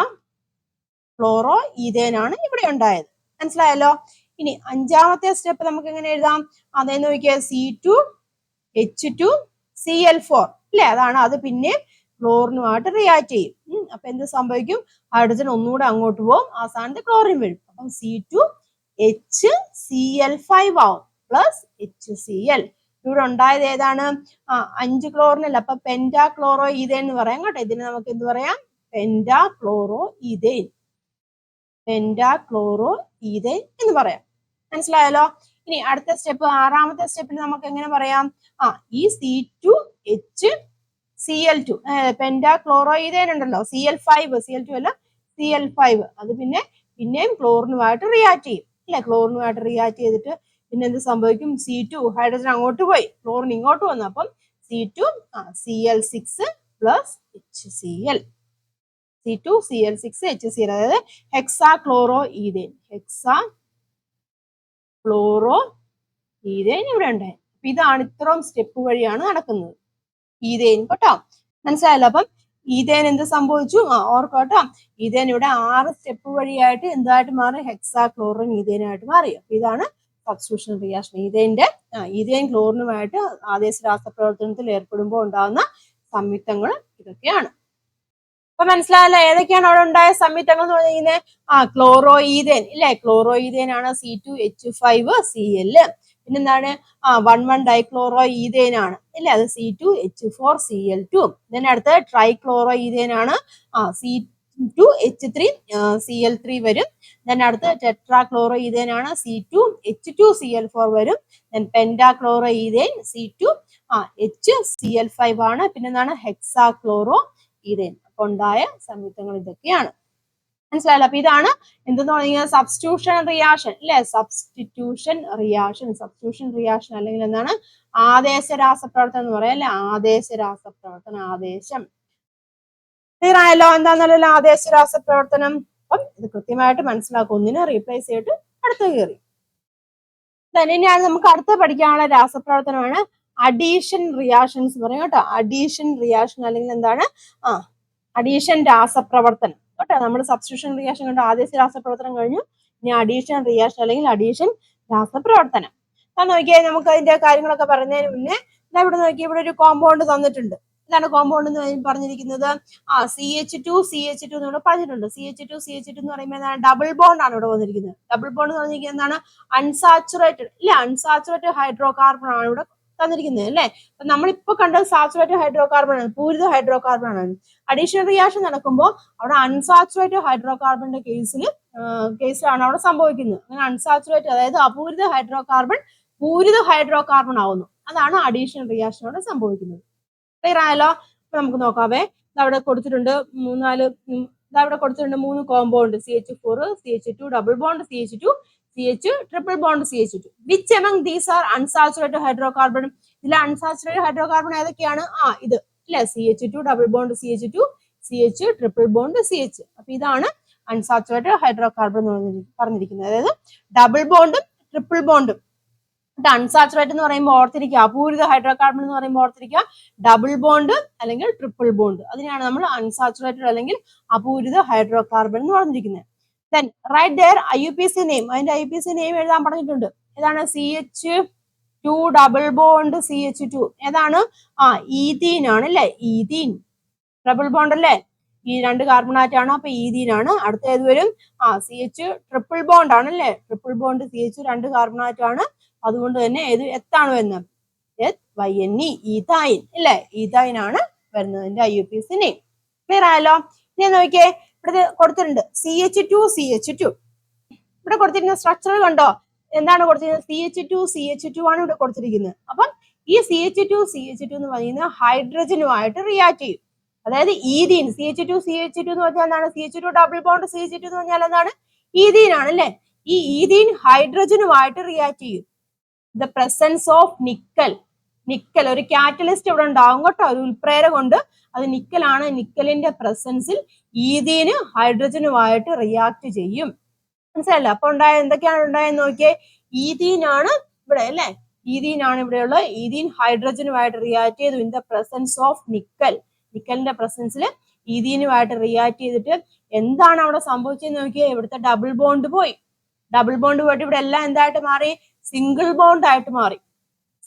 ക്ലോറോ ഈഥേൻ ആണ് ഇവിടെ ഉണ്ടായത്. മനസ്സിലായല്ലോ? ഇനി അഞ്ചാമത്തെ സ്റ്റെപ്പ് നമുക്ക് എങ്ങനെ എഴുതാം? അതെന്ന് നോക്കിയാൽ C2H2Cl4 അല്ലെ, അതാണ്. അത് പിന്നെ ക്ലോറിനുമായിട്ട് റിയാക്ട് ചെയ്യും. അപ്പൊ എന്ത് സംഭവിക്കും? ഹൈഡ്രജൻ ഒന്നുകൂടെ അങ്ങോട്ട് പോകും, ആ സ്ഥാനത്ത് ക്ലോറിൻ വരും. അപ്പം C2HCl5 ആവും പ്ലസ് HCl. ഇവിടെ ഉണ്ടായത് ഏതാണ്? 5 ക്ലോറിനല്ല, അപ്പൊ പെന്റാക്ലോറോ ഈഥേൻ എന്ന് പറയാം കേട്ടോ. ഇതിന് നമുക്ക് എന്ത് പറയാം? പെന്റാക്ലോറോ ഈഥേൻ എന്ന് പറയാം. മനസ്സിലായല്ലോ? ഇനി അടുത്ത സ്റ്റെപ്പ്, ആറാമത്തെ സ്റ്റെപ്പിൽ നമുക്ക് എങ്ങനെ പറയാം? ഈ C2H Cl2 പെന്റാക്ലോറോയിതേൻ ഉണ്ടല്ലോ, Cl2 അല്ല Cl5, അത് പിന്നെയും ക്ലോറിനുമായിട്ട് റിയാക്ട് ചെയ്യും അല്ലെ. ക്ലോറിനുമായിട്ട് റിയാക്ട് ചെയ്തിട്ട് പിന്നെ എന്ത് സംഭവിക്കും? C2 ഹൈഡ്രജൻ അങ്ങോട്ട് പോയി, ക്ലോറിൻ ഇങ്ങോട്ട് വന്നു, അപ്പം C2 Cl6 plus HCl, C2 Cl6 HCl, അതായത് ഹെക്സാക്ലോറോ ഈതേൻ ഇവിടെ ഉണ്ട്. അപ്പൊ ഇതാണ് ഇത്രയും സ്റ്റെപ്പ് വഴിയാണ് നടക്കുന്നത് ഈതേൻ കേട്ടോ. മനസ്സിലായല്ലോ? അപ്പം ഈതേൻ എന്ത് സംഭവിച്ചു? ഓർക്കോട്ടോ, ഈതേൻ ഇവിടെ 6 സ്റ്റെപ്പ് വഴിയായിട്ട് എന്തായിട്ട് മാറി? ഹെക്സാക്ലോറിൻ ഈതേനായിട്ട് മാറി. അപ്പൊ ഇതാണ് സബ്സ്റ്റിറ്റ്യൂഷൻ റിയാക്ഷൻ. ഈതേൻ ക്ലോറിനുമായിട്ട് ആദേശ രാസപ്രവർത്തനത്തിൽ ഏർപ്പെടുമ്പോൾ ഉണ്ടാകുന്ന സംയുക്തങ്ങൾ ഇതൊക്കെയാണ്. അപ്പൊ മനസ്സിലായല്ലോ ഏതൊക്കെയാണ് അവിടെ ഉണ്ടായ സംയുക്തങ്ങൾ എന്ന് പറഞ്ഞിരിക്കുന്നത്? ക്ലോറോഈതേൻ ഇല്ലേ, ക്ലോറോഈതേൻ ആണ് C2H5Cl. പിന്നെന്താണ്? 1,1 ഡൈക്ലോറോ ഈതേൻ ആണ് ഇല്ലേ, അത് C2H4Cl2. then അടുത്ത ട്രൈക്ലോറോ ഈതേൻ ആണ് C2H3Cl3 വരും. then അടുത്ത ടെട്രാക്ലോറോ ഈതേൻ ആണ് C2H2Cl4 വരും. then പെന്റാക്ലോറോ ഈതേൻ C2HCl5 ആണ്. പിന്നെന്താണ്? ഹെക്സാക്ലോറോ ഈതേൻ. അപ്പൊ ഉണ്ടായ സംയുക്തങ്ങൾ ഇതൊക്കെയാണ്. മനസ്സിലായല്ലോ? അപ്പൊ ഇതാണ് എന്തെന്ന് പറയുന്നത്? സബ്സ്റ്റിറ്റ്യൂഷൻ റിയാക്ഷൻ അല്ലെ, സബ്സ്റ്റിറ്റ്യൂഷൻ റിയാക്ഷൻ അല്ലെങ്കിൽ എന്താണ്? ആദേശ രാസപ്രവർത്തനം എന്ന് പറയാം അല്ലെ, ആദേശ രാസപ്രവർത്തനം. ആദേശം ക്ലിയർ ആയല്ലോ എന്താന്നല്ലോ ആദേശ രാസപ്രവർത്തനം. അപ്പം ഇത് കൃത്യമായിട്ട് മനസ്സിലാക്കും. ഒന്നിനെ റീപ്ലേസ് ചെയ്തിട്ട് അടുത്ത കയറി. തന്നെയാണ് നമുക്ക് അടുത്ത പഠിക്കാനുള്ള രാസപ്രവർത്തനമാണ് അഡീഷൻ റിയാക്ഷൻസ് പറയും കേട്ടോ. അഡീഷൻ റിയാക്ഷൻ അല്ലെങ്കിൽ എന്താണ്? അഡീഷൻ രാസപ്രവർത്തനം കേട്ടോ. നമ്മൾ സബ്സ്റ്റിറ്റ്യൂഷൻ റിയാക്ഷൻ കണ്ടു, ആദേശ രാസപ്രവർത്തനം കഴിഞ്ഞു. ഇനി അഡീഷൻ റിയാക്ഷൻ അല്ലെങ്കിൽ അഡീഷൻ രാസപ്രവർത്തനം. നോക്കിയാൽ നമുക്ക് അതിന്റെ കാര്യങ്ങളൊക്കെ പറയുന്നതിന് മുന്നേ ഇവിടെ നോക്കി, ഇവിടെ ഒരു കോമ്പൗണ്ട് തന്നിട്ടുണ്ട്. എന്താണ് കോമ്പൗണ്ട് എന്ന് പറഞ്ഞിരിക്കുന്നത്? CH2 എന്ന് പറഞ്ഞിട്ടുണ്ട്. CH2 എന്ന് പറയുമ്പോൾ എന്താണ്? ഡബിൾ ബോണ്ട് ആണ് ഇവിടെ വന്നിരിക്കുന്നത്. ഡബിൾ ബോണ്ട് എന്ന് പറഞ്ഞിരിക്കുന്നത് എന്താണ്? അൺസാച്ചുറേറ്റഡ് ഇല്ല, അൺസാച്ചുറേറ്റഡ് ഹൈഡ്രോ കാർബൺ ആണ് ഇവിടെ തന്നിരിക്കുന്നത് അല്ലെ. അപ്പൊ നമ്മളിപ്പോ കണ്ടത് സാച്ചുറേറ്റഡ് ഹൈഡ്രോ കാർബൺ ആണ്, പൂരിത ഹൈഡ്രോ കാർബൺ ആണ്. അഡീഷണൽ റിയാക്ഷൻ നടക്കുമ്പോൾ അവിടെ അൺസാച്ചുറേറ്റഡ് ഹൈഡ്രോ കാർബണിന്റെ കേസിലാണ് അവിടെ സംഭവിക്കുന്നത്. അങ്ങനെ അൺസാച്ചുറേറ്റഡ് അതായത് അപൂരിത ഹൈഡ്രോ കാർബൺ പൂരിത ഹൈഡ്രോ കാർബൺ ആവുന്നു. അതാണ് അഡീഷണൽ റിയാക്ഷനോടെ സംഭവിക്കുന്നത്. ക്ലിയർ ആയല്ലോ? അപ്പൊ നമുക്ക് നോക്കാവേ. അവിടെ കൊടുത്തിട്ടുണ്ട് 3 compound, CH4, CH2 double bond, CH2, CH triple bond, CH2. Which among these are unsaturated hydrocarbon? ഇതിലെ അൺസാച്ചുറേറ്റഡ് ഹൈഡ്രോകാർബൺ ഏതൊക്കെയാണ്? ഇത് ഇല്ലേ, CH2 double bond, CH2, CH triple bond, CH. അപ്പൊ ഇതാണ് അൺസാച്ചുറേറ്റഡ് ഹൈഡ്രോകാർബൺ എന്ന് പറഞ്ഞിരിക്കുന്നത്. അതായത് ഡബിൾ ബോണ്ടും ട്രിപ്പിൾ ബോണ്ടും. അൺസാച്ചുറേറ്റഡ് എന്ന് പറയുമ്പോൾ ഓർത്തിരിക്കുക, അപൂരിത ഹൈഡ്രോകാർബൺ എന്ന് പറയുമ്പോൾ ഓർത്തിരിക്കുക ഡബിൾ ബോണ്ട് അല്ലെങ്കിൽ ട്രിപ്പിൾ ബോണ്ട്. അതിനെയാണ് നമ്മൾ അൺസാച്ചുറേറ്റഡ് അല്ലെങ്കിൽ അപൂരിത ഹൈഡ്രോകാർബൺ എന്ന് പറഞ്ഞിരിക്കുന്നത്. then write their IUPAC name. അതിന്റെ IUPAC നെയിം എഴുതാൻ പറഞ്ഞിട്ടുണ്ട്. ഏതാണ്? CH2 double bond CH2. ഏതാണ്? ഈതീൻ ആണ് അല്ലെ, ഈതീൻ. ഡബിൾ ബോണ്ട് അല്ലേ, ഈ 2 കാർബൺ ആറ്റാണ്, അപ്പൊ ഈതീൻ ആണ്. അടുത്ത ഏത് വരും? CH ട്രിപ്പിൾ ബോണ്ട് ആണ് അല്ലെ, ട്രിപ്പിൾ ബോണ്ട് CH 2 കാർബൺ ആറ്റാണ്. അതുകൊണ്ട് തന്നെ എത്താണ് വരുന്നത്? YNE, ഈതൈൻ അല്ലെ, ഈതൈൻ ആണ് വരുന്നതിന്റെ IUPAC നെയിം. ക്ലിയർ ആയല്ലോ? ഇനി നോക്കിയേ, ഇവിടെ കൊടുത്തിട്ടുണ്ട് CH2. ഇവിടെ കൊടുത്തിരിക്കുന്ന സ്ട്രക്ചർ കണ്ടോ? എന്താണ് കൊടുത്തിരിക്കുന്നത്? CH2 ആണ് ഇവിടെ കൊടുത്തിരിക്കുന്നത്. അപ്പം ഈ CH2 എന്ന് പറയുന്നത് ഹൈഡ്രജനുമായിട്ട് റിയാക്ട് ചെയ്യും. അതായത് ഈതീൻ, CH2 എന്ന് പറഞ്ഞാൽ എന്താണ്? CH2 ഡബിൾ ബോണ്ട് CH2 എന്ന് പറഞ്ഞാൽ എന്താണ്? ഈതീൻ ആണ് അല്ലെ. ഈ ഈതീൻ ഹൈഡ്രജനുമായിട്ട് റിയാക്ട് ചെയ്യും. ദ പ്രസൻസ് ഓഫ് നിക്കൽ ഒരു കാറ്റലിസ്റ്റ് ഇവിടെ ഉണ്ടാവും കേട്ടോ, ഒരു ഉൽപ്രേരകം കൊണ്ട്. അത് നിക്കലാണ്. നിക്കലിന്റെ പ്രസൻസിൽ ഈതീന് ഹൈഡ്രജനുമായിട്ട് റിയാക്ട് ചെയ്യും. മനസ്സിലല്ലോ? അപ്പൊ എന്തൊക്കെയാണ് ഉണ്ടായെന്ന് നോക്കിയേ. ഈതീൻ ആണ് ഇവിടെ അല്ലെ, ഈതീൻ ആണ് ഇവിടെയുള്ള. ഈതീൻ ഹൈഡ്രജനുമായിട്ട് റിയാക്ട് ചെയ്തു ഇൻ ദ പ്രസൻസ് ഓഫ് നിക്കലിന്റെ പ്രസൻസിൽ ഈതീനുമായിട്ട് റിയാക്ട് ചെയ്തിട്ട് എന്താണ് അവിടെ സംഭവിച്ചതെന്ന് നോക്കിയേ. ഇവിടുത്തെ ഡബിൾ ബോണ്ട് പോയിട്ട് ഇവിടെ എല്ലാം എന്തായിട്ട് മാറി? സിംഗിൾ ബോണ്ട് ആയിട്ട് മാറി.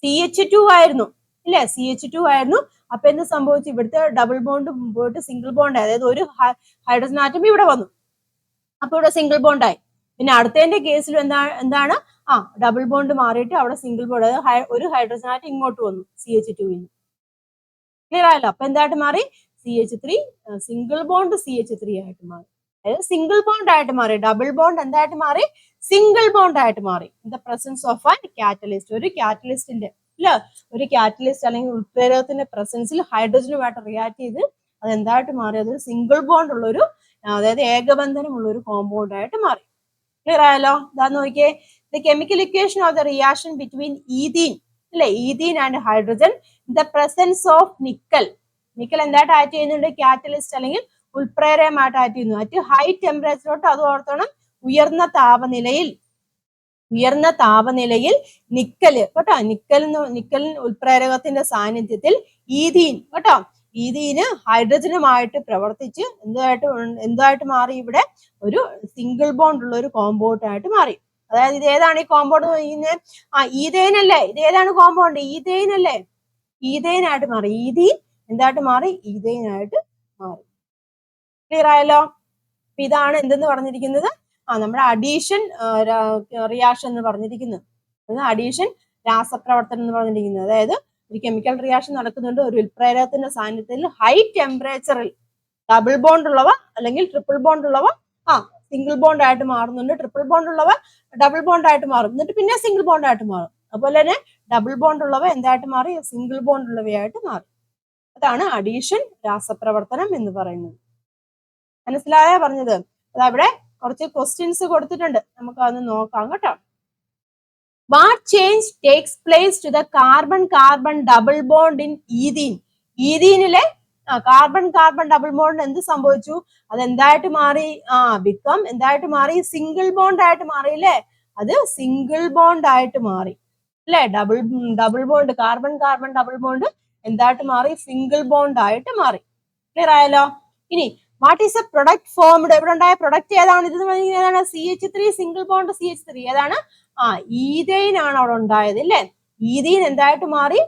CH2 ആയിരുന്നു ഇല്ലേ, CH2 ആയിരുന്നു. അപ്പൊ എന്ത് സംഭവിച്ചു? ഇവിടുത്തെ ഡബിൾ ബോണ്ട് പോയിട്ട് സിംഗിൾ ബോണ്ട്, അതായത് ഒരു ഹൈഡ്രജൻ ആറ്റം ഇവിടെ വന്നു, അപ്പൊ ഇവിടെ സിംഗിൾ ബോണ്ട് ആയി. പിന്നെ അടുത്തതിന്റെ കേസിൽ എന്താണ്? ഡബിൾ ബോണ്ട് മാറിയിട്ട് അവിടെ സിംഗിൾ ബോണ്ട്, അതായത് ഒരു ഹൈഡ്രജൻ ആറ്റം ഇങ്ങോട്ട് വന്നു CH2. ക്ലിയർ ആയല്ലോ? അപ്പൊ എന്തായിട്ട് മാറി? CH3 സിംഗിൾ ബോണ്ട് CH3 ആയിട്ട് മാറി. അതായത് സിംഗിൾ ബോണ്ട് ആയിട്ട് മാറി. ഡബിൾ ബോണ്ട് എന്തായിട്ട് മാറി? സിംഗിൾ ബോണ്ട് ആയിട്ട് മാറി. In the presence of an catalyst, ഒരു കാറ്റലിസ്റ്റിന്റെ ഇല്ല, ഒരു കാറ്റലിസ്റ്റ് അല്ലെങ്കിൽ ഉൾപ്രേരകത്തിന്റെ പ്രസൻസിൽ ഹൈഡ്രജനുമായിട്ട് റിയാക്ട് ചെയ്ത് അത് എന്തായിട്ട് മാറി? അതൊരു സിംഗിൾ ബോണ്ട് ഉള്ള ഒരു, അതായത് ഏകബന്ധനമുള്ള ഒരു കോമ്പൗണ്ട് ആയിട്ട് മാറി. ക്ലിയർ ആയല്ലോ? ഇതാ നോക്കിയേ, the chemical equation of the reaction between ethene, അല്ലെ, ethene and hydrogen in the presence of nickel. Nickel എന്തായിട്ട് ആക്ട് ചെയ്യുന്നുണ്ട്? കാറ്റലിസ്റ്റ് അല്ലെങ്കിൽ ഉൾപ്രേരകമായിട്ട് ആക്ട് ചെയ്യുന്നു. അറ്റ് ഹൈ ടെമ്പറേച്ചറോട്ട്, അത് ഓർത്തോണം, ഉയർന്ന താപനിലയിൽ നിക്കല് കേട്ടോ, നിക്കൽ ഉൾപ്രേരകത്തിന്റെ സാന്നിധ്യത്തിൽ ഈഥീൻ കേട്ടോ, ഈഥീന് ഹൈഡ്രജനുമായിട്ട് പ്രവർത്തിച്ച് എന്തായിട്ട് മാറി? ഇവിടെ ഒരു സിംഗിൾ ബോണ്ട് ഉള്ള ഒരു കോമ്പൗണ്ട് ആയിട്ട് മാറി. അതായത് ഇത് ഏതാണ് ഈ കോമ്പൗണ്ട്? ഈഥെയിൻ അല്ലേ? ഇത് ഏതാണ് കോമ്പൗണ്ട്? ഈഥെയിൻ അല്ലേ? ഈഥെയിൻ ആയിട്ട് മാറി. ഈഥീൻ എന്തായിട്ട് മാറി? ഈഥെയിൻ ആയിട്ട് മാറി. ക്ലിയർ ആയല്ലോ? ഇതാണ് എന്തെന്ന് പറഞ്ഞിരിക്കുന്നത്? നമ്മുടെ അഡീഷൻ റിയാക്ഷൻ എന്ന് പറഞ്ഞിരിക്കുന്നത്. അഡീഷൻ രാസപ്രവർത്തനം എന്ന് പറഞ്ഞിരിക്കുന്നത്. അതായത് ഒരു കെമിക്കൽ റിയാക്ഷൻ നടക്കുന്നുണ്ട്, ഒരു ഉൽപ്രേരകത്തിന്റെ സാന്നിധ്യത്തിൽ ഹൈ ടെമ്പറേച്ചറിൽ ഡബിൾ ബോണ്ട് ഉള്ളവ അല്ലെങ്കിൽ ട്രിപ്പിൾ ബോണ്ട് ഉള്ളവ സിംഗിൾ ബോണ്ട് ആയിട്ട് മാറുന്നുണ്ട്, ട്രിപ്പിൾ ബോണ്ട് ഉള്ളവ ഡബിൾ ബോണ്ട് ആയിട്ട് മാറും, എന്നിട്ട് പിന്നെ സിംഗിൾ ബോണ്ട് ആയിട്ട് മാറും. അതുപോലെ തന്നെ ഡബിൾ ബോണ്ട് ഉള്ളവ എന്തായിട്ട് മാറി? സിംഗിൾ ബോണ്ട് ഉള്ളവയായിട്ട് മാറി. അതാണ് അഡീഷൻ രാസപ്രവർത്തനം എന്ന് പറയുന്നത്. മനസ്സിലായോ പറഞ്ഞത്? അതവിടെ കുറച്ച് ക്വസ്റ്റ്യൻസ് കൊടുത്തിട്ടുണ്ട്, നമുക്ക് അതൊന്ന് നോക്കാം കേട്ടോ. What change takes place to the carbon double bond in ethene? ഈഥീനിലെ കാർബൺ ഡബിൾ ബോണ്ട് എന്ത് സംഭവിച്ചു? അത് എന്തായിട്ട് മാറി? ബിക്കം എന്തായിട്ട് മാറി? സിംഗിൾ ബോണ്ട് ആയിട്ട് മാറി അല്ലേ? അത് സിംഗിൾ ബോണ്ട് ആയിട്ട് മാറി അല്ലെ? Double bond carbon double bond എന്തായിട്ട് മാറി? സിംഗിൾ ബോണ്ട് ആയിട്ട് മാറി. ക്ലിയർ ആയല്ലോ? ഇനി what is A product formed? ഇവിടെ ഉണ്ടായ പ്രൊഡക്റ്റ് ഏതാണ്? ഇത് ഏതാണ്? CH3 സിംഗിൾ ബോണ്ട് CH3 ഏതാണ്? ഈഥെയിൻ ആണ് അവിടെ ഉണ്ടായത് അല്ലേ? ഈഥീൻ എന്തായിട്ട് മാറി?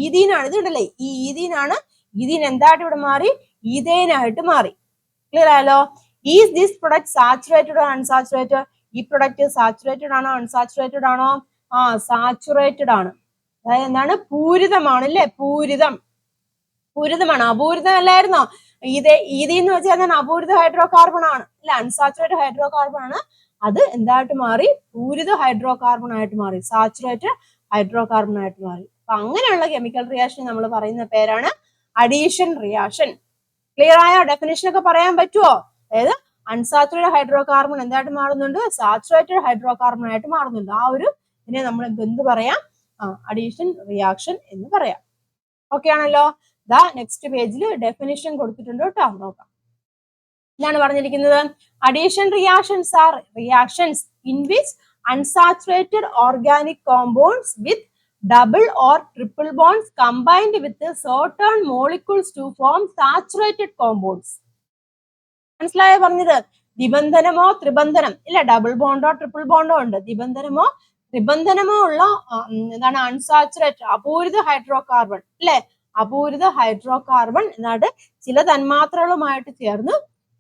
ഈഥീൻ ആണ്. ഇത് ഉണ്ടല്ലേ, ഈ ഈഥീൻ എന്തായിട്ട് ഇവിടെ മാറി? ഈഥെയിൻ ആയിട്ട് മാറി. ക്ലിയർ ആയല്ലോ? Is this product saturated or unsaturated? ഈ പ്രൊഡക്റ്റ് സാച്ചുറേറ്റഡ് ആണോ അൺസാച്ചുറേറ്റഡ് ആണോ? സാച്ചുറേറ്റഡ് ആണ്. അതായത് എന്താണ്? പൂരിതമാണ് അല്ലേ? പൂരിതമാണ്. അപൂരിതം അല്ലായിരുന്നോ? ഈഥീൻ എന്ന് വെച്ചാൽ എന്താണ്? അപൂരിത ഹൈഡ്രോ കാർബൺ ആണ് അല്ലെ? അൺസാച്ചുറേറ്റഡ് ഹൈഡ്രോ കാർബൺ ആണ്. അത് എന്തായിട്ട് മാറി? പൂരിത ഹൈഡ്രോ കാർബൺ ആയിട്ട് മാറി, സാച്ചുറേറ്റഡ് ഹൈഡ്രോ കാർബൺ ആയിട്ട് മാറി. അപ്പൊ അങ്ങനെയുള്ള കെമിക്കൽ റിയാക്ഷൻ നമ്മൾ പറയുന്ന പേരാണ് അഡീഷൻ റിയാക്ഷൻ. ക്ലിയർ ആയോ? ഡെഫിനേഷൻ ഒക്കെ പറയാൻ പറ്റുമോ? അതായത് അൺസാച്ചുറേറ്റഡ് ഹൈഡ്രോ കാർബൺ എന്തായിട്ട് മാറുന്നുണ്ട്? സാച്ചുറേറ്റഡ് ഹൈഡ്രോ കാർബൺ ആയിട്ട് മാറുന്നുണ്ട്. ആ ഒരു ഇതിനെ നമ്മൾ എന്ത് പറയാം? അഡീഷൻ റിയാക്ഷൻ എന്ന് പറയാം. ഓക്കെ ആണല്ലോ? നെക്സ്റ്റ് പേജിൽ ഡെഫിനിഷൻ കൊടുത്തിട്ടുണ്ട് കേട്ടോ, നോക്കാം. ഇതാണ് പറഞ്ഞിരിക്കുന്നത്. Addition reactions are reactions in which unsaturated organic compounds with double or triple bonds combined with certain molecules to form saturated compounds. മനസ്സിലായോ പറഞ്ഞത്? ദിബന്ധനമോ ത്രിബന്ധനം ഇല്ല, ഡബിൾ ബോണ്ടോ ട്രിപ്പിൾ ബോണ്ടോ ഉണ്ട്. ദിബന്ധനമോ ത്രിബന്ധനമോ ഉള്ള എന്താണ്? അൺസാച്ചുറേറ്റഡ് അപൂരിത ഹൈഡ്രോ കാർബൺ അല്ലെ? അപൂരിത ഹൈഡ്രോ കാർബൺ എന്നിട്ട് ചില തന്മാത്രകളുമായിട്ട് ചേർന്ന്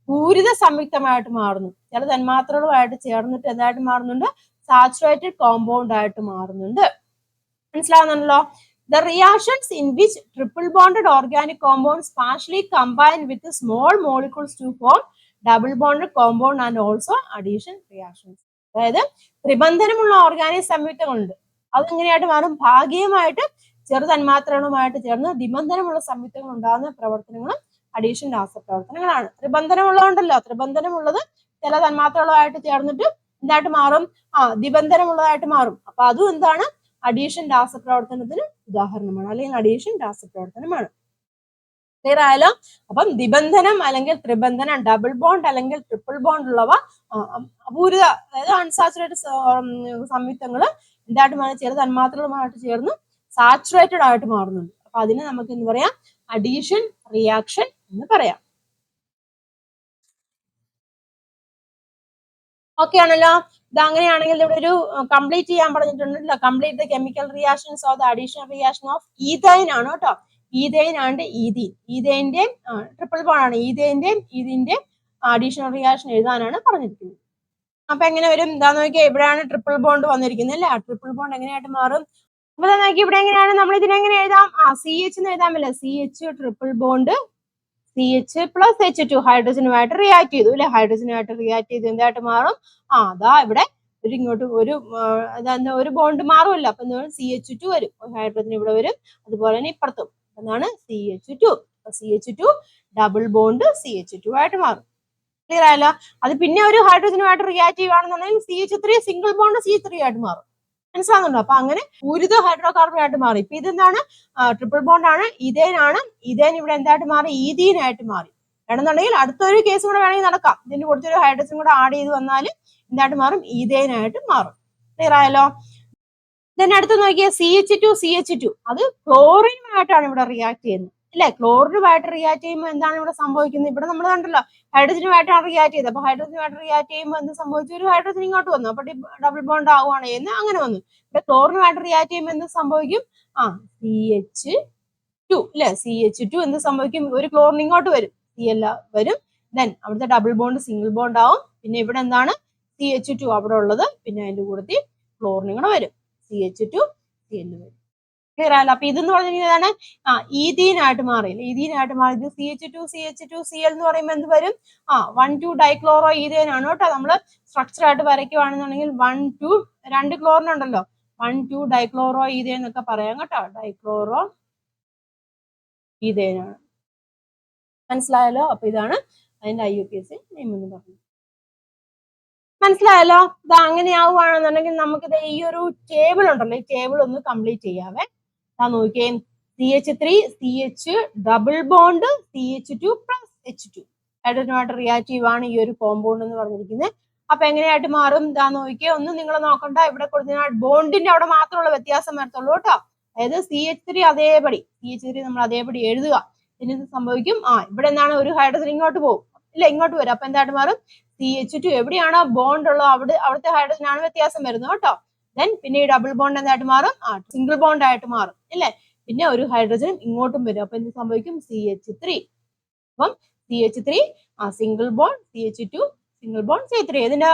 പൂരിത സംയുക്തമായിട്ട് മാറുന്നു. ചില തന്മാത്രകളുമായിട്ട് ചേർന്നിട്ട് എന്തായിട്ട് മാറുന്നുണ്ട്? സാച്ചുറേറ്റഡ് കോമ്പൗണ്ട് ആയിട്ട് മാറുന്നുണ്ട്. മനസ്സിലാവുന്നുണ്ടല്ലോ? The reactions in which triple bonded organic compounds partially combine with small molecules to form double bonded compound and also addition reactions. അതായത് ത്രിബന്ധനമുള്ള ഓർഗാനിക് സംയുക്തങ്ങളുണ്ട്, അതെങ്ങനെയായിട്ട് മാറും? ഭാഗികമായിട്ട് ചെറു തന്മാത്രകളുമായിട്ട് ചേർന്ന് ദിബന്ധനമുള്ള സംയുക്തങ്ങൾ ഉണ്ടാകുന്ന പ്രവർത്തനങ്ങളും അഡീഷൻ രാസപ്രവർത്തനങ്ങളാണ്. ത്രിബന്ധനമുള്ളതുണ്ടല്ലോ, ത്രിബന്ധനമുള്ളത് ചില തന്മാത്രകളുമായിട്ട് ചേർന്നിട്ട് എന്തായിട്ട് മാറും? ദിബന്ധനമുള്ളതായിട്ട് മാറും. അപ്പൊ അതും എന്താണ്? അഡീഷൻ രാസപ്രവർത്തനത്തിന് ഉദാഹരണമാണ്, അല്ലെങ്കിൽ അഡീഷൻ രാസപ്രവർത്തനമാണ്. ക്ലിയർ ആയാലോ? അപ്പം ദിബന്ധനം അല്ലെങ്കിൽ ത്രിബന്ധനം, ഡബിൾ ബോണ്ട് അല്ലെങ്കിൽ ട്രിപ്പിൾ ബോണ്ട് ഉള്ളവ അപൂരിത, അതായത് അൺസാച്ചുറേറ്റഡ് സംയുക്തങ്ങള് എന്തായിട്ട് മാറി? ചെറു തന്മാത്രകളുമായിട്ട് ചേർന്ന് സാച്ചുറേറ്റഡ് ആയിട്ട് മാറുന്നുണ്ട്. അപ്പൊ അതിനെ നമുക്ക് എന്ത് പറയാം? അഡീഷൻ റിയാക്ഷൻ എന്ന് പറയാം. ഓക്കെ ആണല്ലോ? ഇത് അങ്ങനെയാണെങ്കിൽ ഇവിടെ ഒരു കംപ്ലീറ്റ് ചെയ്യാൻ പറഞ്ഞിട്ടുണ്ടല്ലോ. Complete the chemical reactions of the additional reaction of ethyne ആണ് കേട്ടോ. ഈഥൈൻ ആൻഡ് ഈഥീൻ, ഈഥൈന്റെയും ട്രിപ്പിൾ ബോണ്ട് ആണ്, ഈഥൈന്റെയും ഈഥീന്റെയും അഡീഷണൽ റിയാക്ഷൻ എഴുതാനാണ് പറഞ്ഞിരിക്കുന്നത്. അപ്പൊ എങ്ങനെ വരും? ഇതാ നോക്കിയാൽ ഇവിടെയാണ് ട്രിപ്പിൾ ബോണ്ട് വന്നിരിക്കുന്നത് അല്ലേ? ട്രിപ്പിൾ ബോണ്ട് എങ്ങനെയായിട്ട് മാറും? അപ്പൊ നോക്കി ഇവിടെ എങ്ങനെയാണ്? നമ്മൾ ഇതിനെങ്ങനെ എഴുതാം? CH എന്ന് എഴുതാമല്ലേ? CH triple bond CH plus H2 ഹൈഡ്രജനുമായിട്ട് റിയാക്ട് ചെയ്തു അല്ലെ? ഹൈഡ്രജനുമായിട്ട് റിയാക്ട് ചെയ്ത് എന്തായിട്ട് മാറും? അതാ ഇവിടെ ഒരു ഇങ്ങോട്ട് ഒരു ബോണ്ട് മാറുമല്ലോ, അപ്പൊ CH2 വരും, ഹൈഡ്രജൻ ഇവിടെ വരും, അതുപോലെ തന്നെ ഇപ്പുറത്തും എന്താണ് CH2. CH2 double bond CH2 ആയിട്ട് മാറും. ക്ലിയർ ആയല്ലോ? അത് പിന്നെ ഒരു ഹൈഡ്രജനുമായിട്ട് റിയാക്ട് ചെയ്യുകയാണെന്നുണ്ടെങ്കിൽ CH3 സിംഗിൾ ബോണ്ട് CH3 ആയിട്ട് മാറും. മനസ്സിലാകുന്നുണ്ടോ? അപ്പൊ അങ്ങനെ പൂരിത ഹൈഡ്രോകാർബൺ ആയിട്ട് മാറി. ഇപ്പൊ ഇതെന്താണ്? ട്രിപ്പിൾ ബോണ്ട് ആണ്, ഇതേൻ ആണ്. ഇതേൻ ഇവിടെ എന്തായിട്ട് മാറി? ഈഥീൻ ആയിട്ട് മാറി. വേണമെന്നുണ്ടെങ്കിൽ അടുത്തൊരു കേസ് കൂടെ വേണമെങ്കിൽ നടക്കാം. ഇതിന് കൊടുത്തൊരു ഹൈഡ്രജൻ കൂടെ ആഡ് ചെയ്ത് വന്നാൽ എന്തായിട്ട് മാറും? ഈഥേൻ ആയിട്ട് മാറും. ക്ലിയർ ആയല്ലോ? then അടുത്ത് നോക്കിയാൽ CH2 അത് ക്ലോറിനുമായിട്ടാണ് ഇവിടെ റിയാക്ട് ചെയ്യുന്നത് അല്ലെ? ക്ലോറിനുമായിട്ട് റിയാക്ട് ചെയ്യുമ്പോൾ എന്താണ് ഇവിടെ സംഭവിക്കുന്നത്? ഇവിടെ നമ്മൾ കണ്ടല്ലോ ഹൈഡ്രജനുമായിട്ടാണ് റിയാക്ട് ചെയ്തത്. അപ്പൊ ഹൈഡ്രജനുമായിട്ട് റിയാക്ട് ചെയ്യുമ്പോൾ എന്ത് സംഭവിച്ചു? ഒരു ഹൈഡ്രജൻ ഇങ്ങോട്ട് വന്നു, അപ്പൊ ഡബിൾ ബോണ്ട് ആവുകയാണ് ചെയ്യുന്നത്. അങ്ങനെ വന്നു. ഇവിടെ ക്ലോറിനുമായിട്ട് റിയാക്ട് ചെയ്യുമ്പോൾ എന്ത് സംഭവിക്കും? CH2 അല്ലെ? CH2 എന്ത് സംഭവിക്കും? ഒരു ക്ലോറിൻ ഇങ്ങോട്ട് വരും, CL വരും. ദെൻ അവിടുത്തെ ഡബിൾ ബോണ്ട് സിംഗിൾ ബോണ്ട് ആവും. പിന്നെ ഇവിടെ എന്താണ്? CH2 അവിടെ ഉള്ളത്, പിന്നെ അതിന്റെ കൂടെ ക്ലോറിൻ കൂടെ വരും, CH2 CL വരും. ക്ലിയർ ആയല്ലോ? അപ്പൊ ഇതെന്ന് പറഞ്ഞാൽ ഈഥീൻ ആയിട്ട് മാറിയില്ല. ഈഥീൻ ആയിട്ട് മാറിയത് CH2 Cl എന്ന് പറയുമ്പോൾ എന്ത് വരും? 1,2 ഡൈക്ലോറോ ഈഥേൻ ആണ് കേട്ടോ. നമ്മള് സ്ട്രക്ചർ ആയിട്ട് വരയ്ക്കുവാണെന്നുണ്ടെങ്കിൽ 1,2 രണ്ട് ക്ലോറിൻ ഉണ്ടല്ലോ, 1,2 ഡൈക്ലോറോ ഈഥേൻ എന്നൊക്കെ പറയാം കേട്ടോ. ഡൈക്ലോറോ ഈഥേൻ ആണ്. മനസ്സിലായല്ലോ? അപ്പൊ ഇതാണ് അതിന്റെ IUPAC നെയിം എന്ന് പറഞ്ഞു. മനസ്സിലായല്ലോ? ഇത് അങ്ങനെയാവുകയാണെന്നുണ്ടെങ്കിൽ നമുക്ക് ഈ ഒരു ടേബിൾ ഉണ്ടല്ലോ, ഈ ടേബിൾ ഒന്ന് കംപ്ലീറ്റ് ചെയ്യാവേ. നോക്കിയേ, CH3 CH double bond CH2 plus H2 ഹൈഡ്രജനുമായിട്ട് റിയാക്റ്റീവ് ആണ് ഈ ഒരു കോമ്പൗണ്ട് എന്ന് പറഞ്ഞിരിക്കുന്നത്. അപ്പൊ എങ്ങനെയായിട്ട് മാറും? ഇതാ നോക്കിയേ, ഒന്നും നിങ്ങൾ നോക്കണ്ട, ഇവിടെ കൊടുത്ത ബോണ്ടിന്റെ അവിടെ മാത്രമുള്ള വ്യത്യാസം വരത്തുള്ളൂ കേട്ടോ. അതായത് CH3 അതേപടി, CH3 നമ്മൾ അതേപടി എഴുതുക. പിന്നെ സംഭവിക്കും, ഇവിടെ എന്താണ്? ഒരു ഹൈഡ്രജൻ ഇങ്ങോട്ട് പോകും, ഇല്ല ഇങ്ങോട്ട് വരും. അപ്പൊ എന്തായിട്ട് മാറും? CH2 എവിടെയാണോ ബോണ്ട് ഉള്ളത് അവിടുത്തെ ഹൈഡ്രജൻ ആണ് വ്യത്യാസം വരുന്നത് കേട്ടോ. ദെൻ പിന്നെ ഈ ഡബിൾ ബോണ്ട് എന്തായിട്ട് മാറും? സിംഗിൾ ബോണ്ട് ആയിട്ട് മാറും അല്ലേ? പിന്നെ ഒരു ഹൈഡ്രജൻ ഇങ്ങോട്ടും വരും. അപ്പൊ എന്ത് സംഭവിക്കും? CH3. അപ്പം CH3 single bond CH2 single bond CH3. ഇതിന്റെ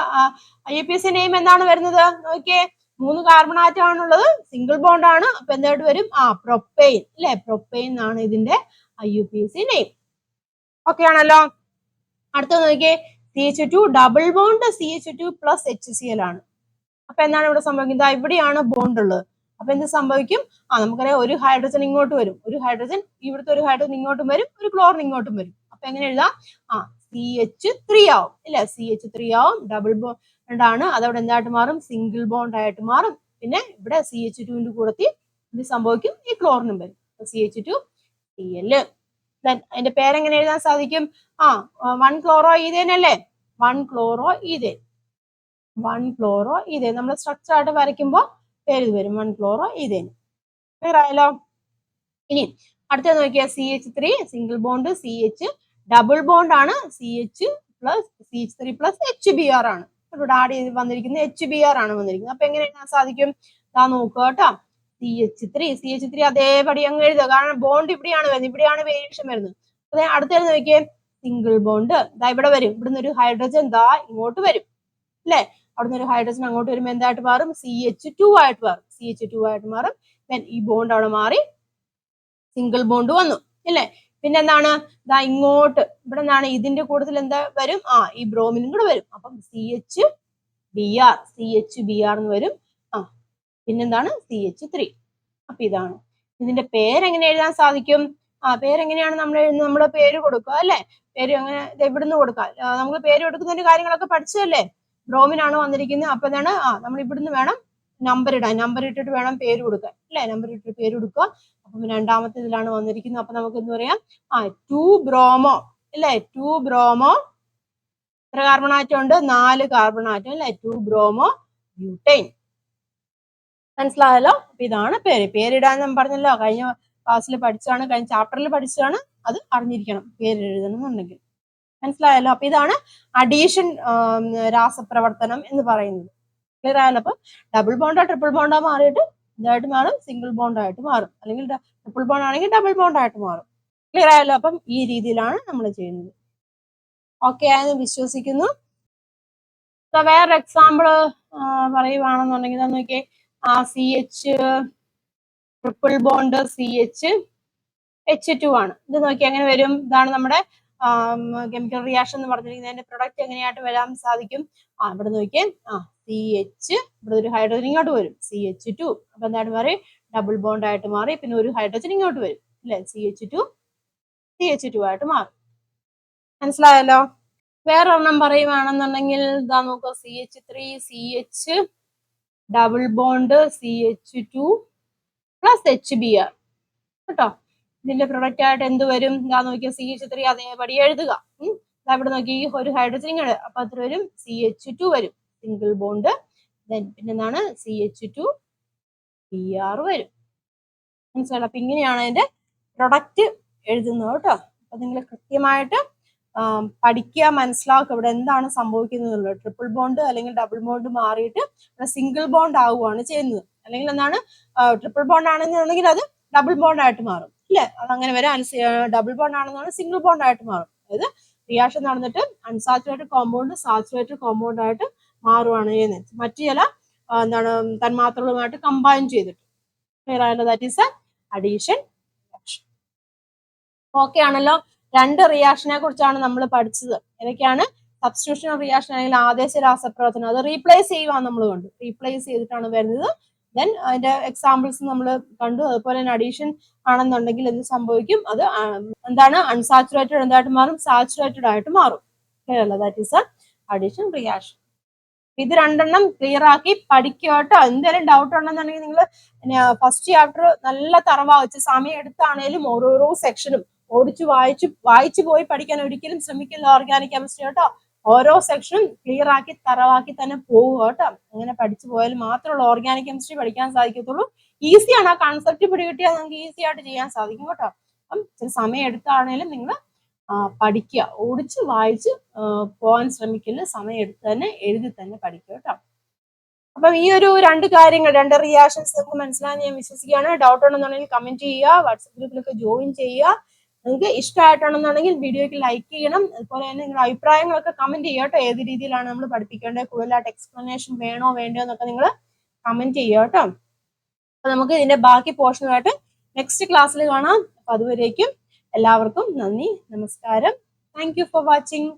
IUPAC നെയിം എന്താണ് വരുന്നത്? നോക്കിയേ, 3 കാർബൺ ആറ്റം ആണുള്ളത്, സിംഗിൾ ബോണ്ട് ആണ്. അപ്പൊ എന്തായിട്ട് വരും? പ്രൊപ്പെയിൻ അല്ലെ? പ്രൊപ്പെയിൻ എന്നാണ് ഇതിന്റെ IUPAC നെയിം. ഓക്കെ ആണല്ലോ? അടുത്തത് നോക്കിയേ, CH2 double bond CH2 plus HCl ആണ്. അപ്പൊ എന്താണ് ഇവിടെ സംഭവിക്കുന്നത്? ഇവിടെയാണ് ബോണ്ട് ഉള്ളത്. അപ്പൊ എന്ത് സംഭവിക്കും? നമുക്കറിയാം ഒരു ഹൈഡ്രജൻ ഇങ്ങോട്ട് വരും, ഒരു ഹൈഡ്രജൻ ഇവിടുത്തെ ഒരു ഹൈഡ്രജൻ ഇങ്ങോട്ടും വരും, ഒരു ക്ലോറിൻ ഇങ്ങോട്ടും വരും. അപ്പൊ എങ്ങനെ എഴുതാം? CH3 ആവും ഇല്ലേ? CH3 ആവും, ഡബിൾ ബോണ്ട് ആണ്, അതവിടെ എന്തായിട്ട് മാറും? സിംഗിൾ ബോണ്ട് ആയിട്ട് മാറും. പിന്നെ ഇവിടെ CH2ന്റെ കൂടെ ഇത് സംഭവിക്കും, ഈ ക്ലോറിനും വരും. CH2 Cl. അതിന്റെ പേരെങ്ങനെ എഴുതാൻ സാധിക്കും? 1 ക്ലോറോ ഈഥേൻ അല്ലേ? 1 ക്ലോറോ ഈഥേൻ. 1 ക്ലോറോ ഈഥേൻ നമ്മൾ സ്ട്രക്ചർ ആയിട്ട് വരയ്ക്കുമ്പോൾ പേര് വരും, 1 ക്ലോറോ ഈഥേൻ. ക്ലിയർ ആയല്ലോ? ഇനി അടുത്ത നോക്കിയാൽ CH3 single bond CH double bond ആണ്, CH3 പ്ലസ് HBr ആണ്. ഇവിടെ ആഡ് ചെയ്ത് വന്നിരിക്കുന്നത് HBr ആണ് വന്നിരിക്കുന്നത്. അപ്പൊ എങ്ങനെ എഴുതാൻ സാധിക്കും? നോക്കുക കേട്ടോ. CH3 അതേപടി അങ്ങ് എഴുതുക, കാരണം ബോണ്ട് ഇവിടെയാണ് വരുന്നത്, ഇവിടെയാണ് വേരിയേഷൻ വരുന്നത്. അതെ, അടുത്തത് നോക്കിയേ, സിംഗിൾ ബോണ്ട് ഇവിടെ വരും, ഇവിടുന്ന് ഒരു ഹൈഡ്രജൻ ഇങ്ങോട്ട് വരും അല്ലെ? അവിടുന്ന് ഒരു ഹൈഡ്രജൻ അങ്ങോട്ട് വരുമ്പോൾ എന്തായിട്ട് മാറും? CH2 ആയിട്ട് മാറും, CH2 ആയിട്ട് മാറും. ഈ ബോണ്ട് അവിടെ മാറി സിംഗിൾ ബോണ്ട് വന്നു അല്ലേ? പിന്നെ എന്താണ്? ഇങ്ങോട്ട് ഇവിടെ നിന്നാണ് ഇതിന്റെ കൂടുതൽ എന്താ വരും? ഈ ബ്രോമിനും കൂടെ വരും. അപ്പം CHBr എന്ന് വരും. പിന്നെന്താണ്? CH3. അപ്പൊ ഇതാണ് ഇതിന്റെ പേരെങ്ങനെ എഴുതാൻ സാധിക്കും? പേരെങ്ങനെയാണ് നമ്മൾ എഴുതുന്നത്? നമ്മുടെ പേര് കൊടുക്കുക അല്ലെ? പേര് അങ്ങനെ എവിടുന്ന് കൊടുക്കാം? നമ്മൾ പേര് കൊടുക്കുന്നതിന്റെ കാര്യങ്ങളൊക്കെ പഠിച്ചതല്ലേ? ബ്രോമിനാണ് വന്നിരിക്കുന്നത്. അപ്പൊ എന്താണ്? നമ്മൾ ഇവിടുന്ന് വേണം നമ്പർ ഇടാൻ, നമ്പർ ഇട്ടിട്ട് വേണം പേര് കൊടുക്കാൻ അല്ലെ? നമ്പർ ഇട്ടിട്ട് പേര് കൊടുക്കുക. അപ്പം രണ്ടാമത്തെ ഇതിലാണ് വന്നിരിക്കുന്നത്. അപ്പൊ നമുക്ക് എന്ത് പറയാം? 2 ബ്രോമോ അല്ലെ? 2 ബ്രോമോ എത്ര കാർബൺ ആറ്റം ഉണ്ട്? 4 കാർബൺ ആറ്റം അല്ലെ? 2 ബ്രോമോ ബ്യൂട്ടൈൻ. മനസ്സിലായല്ലോ? അപ്പൊ ഇതാണ് പേര്. പേരിടാൻ ഞാൻ പറഞ്ഞല്ലോ, കഴിഞ്ഞ ക്ലാസ്സിൽ പഠിച്ചാണ്, കഴിഞ്ഞ ചാപ്റ്ററിൽ പഠിച്ചാണ്, അത് അറിഞ്ഞിരിക്കണം പേര് എഴുതണമെന്നുണ്ടെങ്കിൽ. മനസ്സിലായല്ലോ? അപ്പൊ ഇതാണ് അഡീഷൻ രാസപ്രവർത്തനം എന്ന് പറയുന്നത്. ക്ലിയർ ആയല്ലോ? അപ്പൊ ഡബിൾ ബോണ്ടോ ട്രിപ്പിൾ ബോണ്ടോ മാറിയിട്ട് ഇതായിട്ട് മാറും, സിംഗിൾ ബോണ്ട് ആയിട്ട് മാറും, അല്ലെങ്കിൽ ട്രിപ്പിൾ ബോണ്ട് ആണെങ്കിൽ ഡബിൾ ബോണ്ട് ആയിട്ട് മാറും. ക്ലിയർ ആയല്ലോ? അപ്പം ഈ രീതിയിലാണ് നമ്മൾ ചെയ്യുന്നത്. ഓക്കെ ആയെന്ന് വിശ്വസിക്കുന്നു. വേറൊരു എക്സാമ്പിൾ പറയുവാണെന്നുണ്ടെങ്കിൽ നോക്കിയേ, CH triple bond CH H2 ആണ്. ഇത് നോക്കി എങ്ങനെ വരും? ഇതാണ് നമ്മുടെ കെമിക്കൽ റിയാക്ഷൻ എന്ന് പറഞ്ഞിരിക്കുന്നതിന്റെ പ്രൊഡക്റ്റ് എങ്ങനെയായിട്ട് വരാൻ സാധിക്കും? ഇവിടെ നോക്കിയേ, CH, ഇവിടെ ഒരു ഹൈഡ്രജൻ ഇങ്ങോട്ട് വരും, CH2. അപ്പൊ എന്തായിട്ട് മാറി? ഡബിൾ ബോണ്ട് ആയിട്ട് മാറി. പിന്നെ ഒരു ഹൈഡ്രജൻ ഇങ്ങോട്ട് വരും, അല്ലെ? CH2 ആയിട്ട് മാറും. മനസ്സിലായല്ലോ? വേറൊരെണ്ണം പറയുവാണെന്നുണ്ടെങ്കിൽ ഇതാ നോക്കുക, CH3, CH, double bond, CH2 plus HBr കേട്ടോ. ഇതിന്റെ പ്രൊഡക്റ്റ് ആയിട്ട് എന്ത് വരും? ഇതാ നോക്കിയാൽ CH3 അതേപടി എഴുതുക. ഇവിടെ നോക്കി ഒരു ഹൈഡ്രജൻ ഇങ്ങോട്ട്, അപ്പൊ അത്ര വരും CH2 വരും, സിംഗിൾ ബോണ്ട്. പിന്നെ എന്താണ്? CH2Br വരും. മനസ്സിലായോ? അപ്പൊ ഇങ്ങനെയാണ് അതിന്റെ പ്രൊഡക്റ്റ് എഴുതുന്നത് കേട്ടോ. അപ്പൊ നിങ്ങൾ കൃത്യമായിട്ട് പഠിക്കുക, മനസ്സിലാക്കുക ഇവിടെ എന്താണ് സംഭവിക്കുന്നത്. ട്രിപ്പിൾ ബോണ്ട് അല്ലെങ്കിൽ ഡബിൾ ബോണ്ട് മാറിയിട്ട് സിംഗിൾ ബോണ്ട് ആവുകയാണ് ചെയ്യുന്നത്. അല്ലെങ്കിൽ എന്താണ്? ട്രിപ്പിൾ ബോണ്ട് ആണെന്നുണ്ടെങ്കിൽ അത് ഡബിൾ ബോണ്ട് ആയിട്ട് മാറും, ഇല്ലേ? അതങ്ങനെ വരെ ഡബിൾ ബോണ്ട് ആണെന്നാണ് സിംഗിൾ ബോണ്ട് ആയിട്ട് മാറും. അതായത് റിയാക്ഷൻ നടന്നിട്ട് അൺസാച്ചുറേറ്റഡ് കോമ്പൗണ്ട് സാച്ചുറേറ്റഡ് കോമ്പൗണ്ട് ആയിട്ട് മാറുകയാണ് ചെയ്യുന്നത്. മറ്റു ചില എന്താണ് തന്മാത്രകളുമായിട്ട് കമ്പൈൻ ചെയ്തിട്ട്. ക്ലിയർ ആയല്ലോ? That is addition reaction. Okay ആണല്ലോ? രണ്ട് റിയാക്ഷനെ കുറിച്ചാണ് നമ്മൾ പഠിച്ചത്. ഏതൊക്കെയാണ്? സബ്സ്റ്റിറ്റ്യൂഷൻ റിയാക്ഷൻ അല്ലെങ്കിൽ ആദേശ രാസപ്രവർത്തനം. അത് റീപ്ലേസ് ചെയ്യുക നമ്മൾ കണ്ടു. റീപ്ലേസ് ചെയ്തിട്ടാണ് വരുന്നത്. ദെൻ അതിന്റെ എക്സാമ്പിൾസ് നമ്മൾ കണ്ടു. അതുപോലെ തന്നെ അഡീഷൻ ആണെന്നുണ്ടെങ്കിൽ എന്ത് സംഭവിക്കും? അത് എന്താണ്? അൺസാച്ചുറേറ്റഡ് എന്തായിട്ട് മാറും? സാച്ചുറേറ്റഡ് ആയിട്ട് മാറും. ക്ലിയർ അല്ല? That is addition reaction. ഇത് രണ്ടെണ്ണം ക്ലിയർ ആക്കി പഠിക്കുക കേട്ടോ. എന്തെങ്കിലും ഡൗട്ട് ഉണ്ടെന്നുണ്ടെങ്കിൽ നിങ്ങൾ ഫസ്റ്റ് ചാപ്റ്റർ നല്ല തറവാച്ച് സമയം എടുത്താണേലും ഓരോരോ സെക്ഷനും ഓടിച്ചു വായിച്ചു പോയി പഠിക്കാൻ ഒരിക്കലും ശ്രമിക്കില്ല ഓർഗാനിക് കെമിസ്ട്രി കേട്ടോ. ഓരോ സെക്ഷനും ക്ലിയർ ആക്കി തറവാക്കി തന്നെ പോവുക കേട്ടോ. അങ്ങനെ പഠിച്ചു പോയാൽ മാത്രമുള്ള ഓർഗാനിക് കെമിസ്ട്രി പഠിക്കാൻ സാധിക്കത്തുള്ളൂ. ഈസിയാണ്. ആ കൺസെപ്റ്റ് പിടികിട്ടിയാൽ നമുക്ക് ഈസി ആയിട്ട് ചെയ്യാൻ സാധിക്കും കേട്ടോ. അപ്പം ഇച്ചിരി സമയം എടുത്താണേലും നിങ്ങൾ പഠിക്കുക, ഓടിച്ച് വായിച്ച് പോകാൻ ശ്രമിക്കില്ല. സമയം എടുത്ത് തന്നെ എഴുതി തന്നെ പഠിക്കുക കേട്ടോ. അപ്പം ഈ ഒരു രണ്ട് കാര്യങ്ങൾ, രണ്ട് റിയാക്ഷൻസ് നമുക്ക് മനസ്സിലായെന്ന് ഞാൻ വിശ്വസിക്കുകയാണ്. ഡൗട്ട് ഉണ്ടെന്നുണ്ടെങ്കിൽ കമന്റ് ചെയ്യുക, വാട്സപ്പ് ഗ്രൂപ്പിലൊക്കെ ജോയിൻ ചെയ്യുക. നിങ്ങൾക്ക് ഇഷ്ടമായിട്ടുണ്ടെന്നുണ്ടെങ്കിൽ വീഡിയോയ്ക്ക് ലൈക്ക് ചെയ്യണം. അതുപോലെ തന്നെ നിങ്ങളുടെ അഭിപ്രായങ്ങളൊക്കെ കമന്റ് ചെയ്യുക കേട്ടോ. ഏത് രീതിയിലാണ് നമ്മൾ പഠിപ്പിക്കേണ്ടത്, കൂടുതലായിട്ട് എക്സ്പ്ലനേഷൻ വേണോ വേണ്ടയോ എന്നൊക്കെ നിങ്ങൾ കമന്റ് ചെയ്യുക കേട്ടോ. അപ്പൊ നമുക്ക് ഇതിന്റെ ബാക്കി പോർഷനുമായിട്ട് നെക്സ്റ്റ് ക്ലാസ്സിൽ കാണാം. അപ്പൊ അതുവരേക്കും എല്ലാവർക്കും നന്ദി, നമസ്കാരം. Thank you for watching.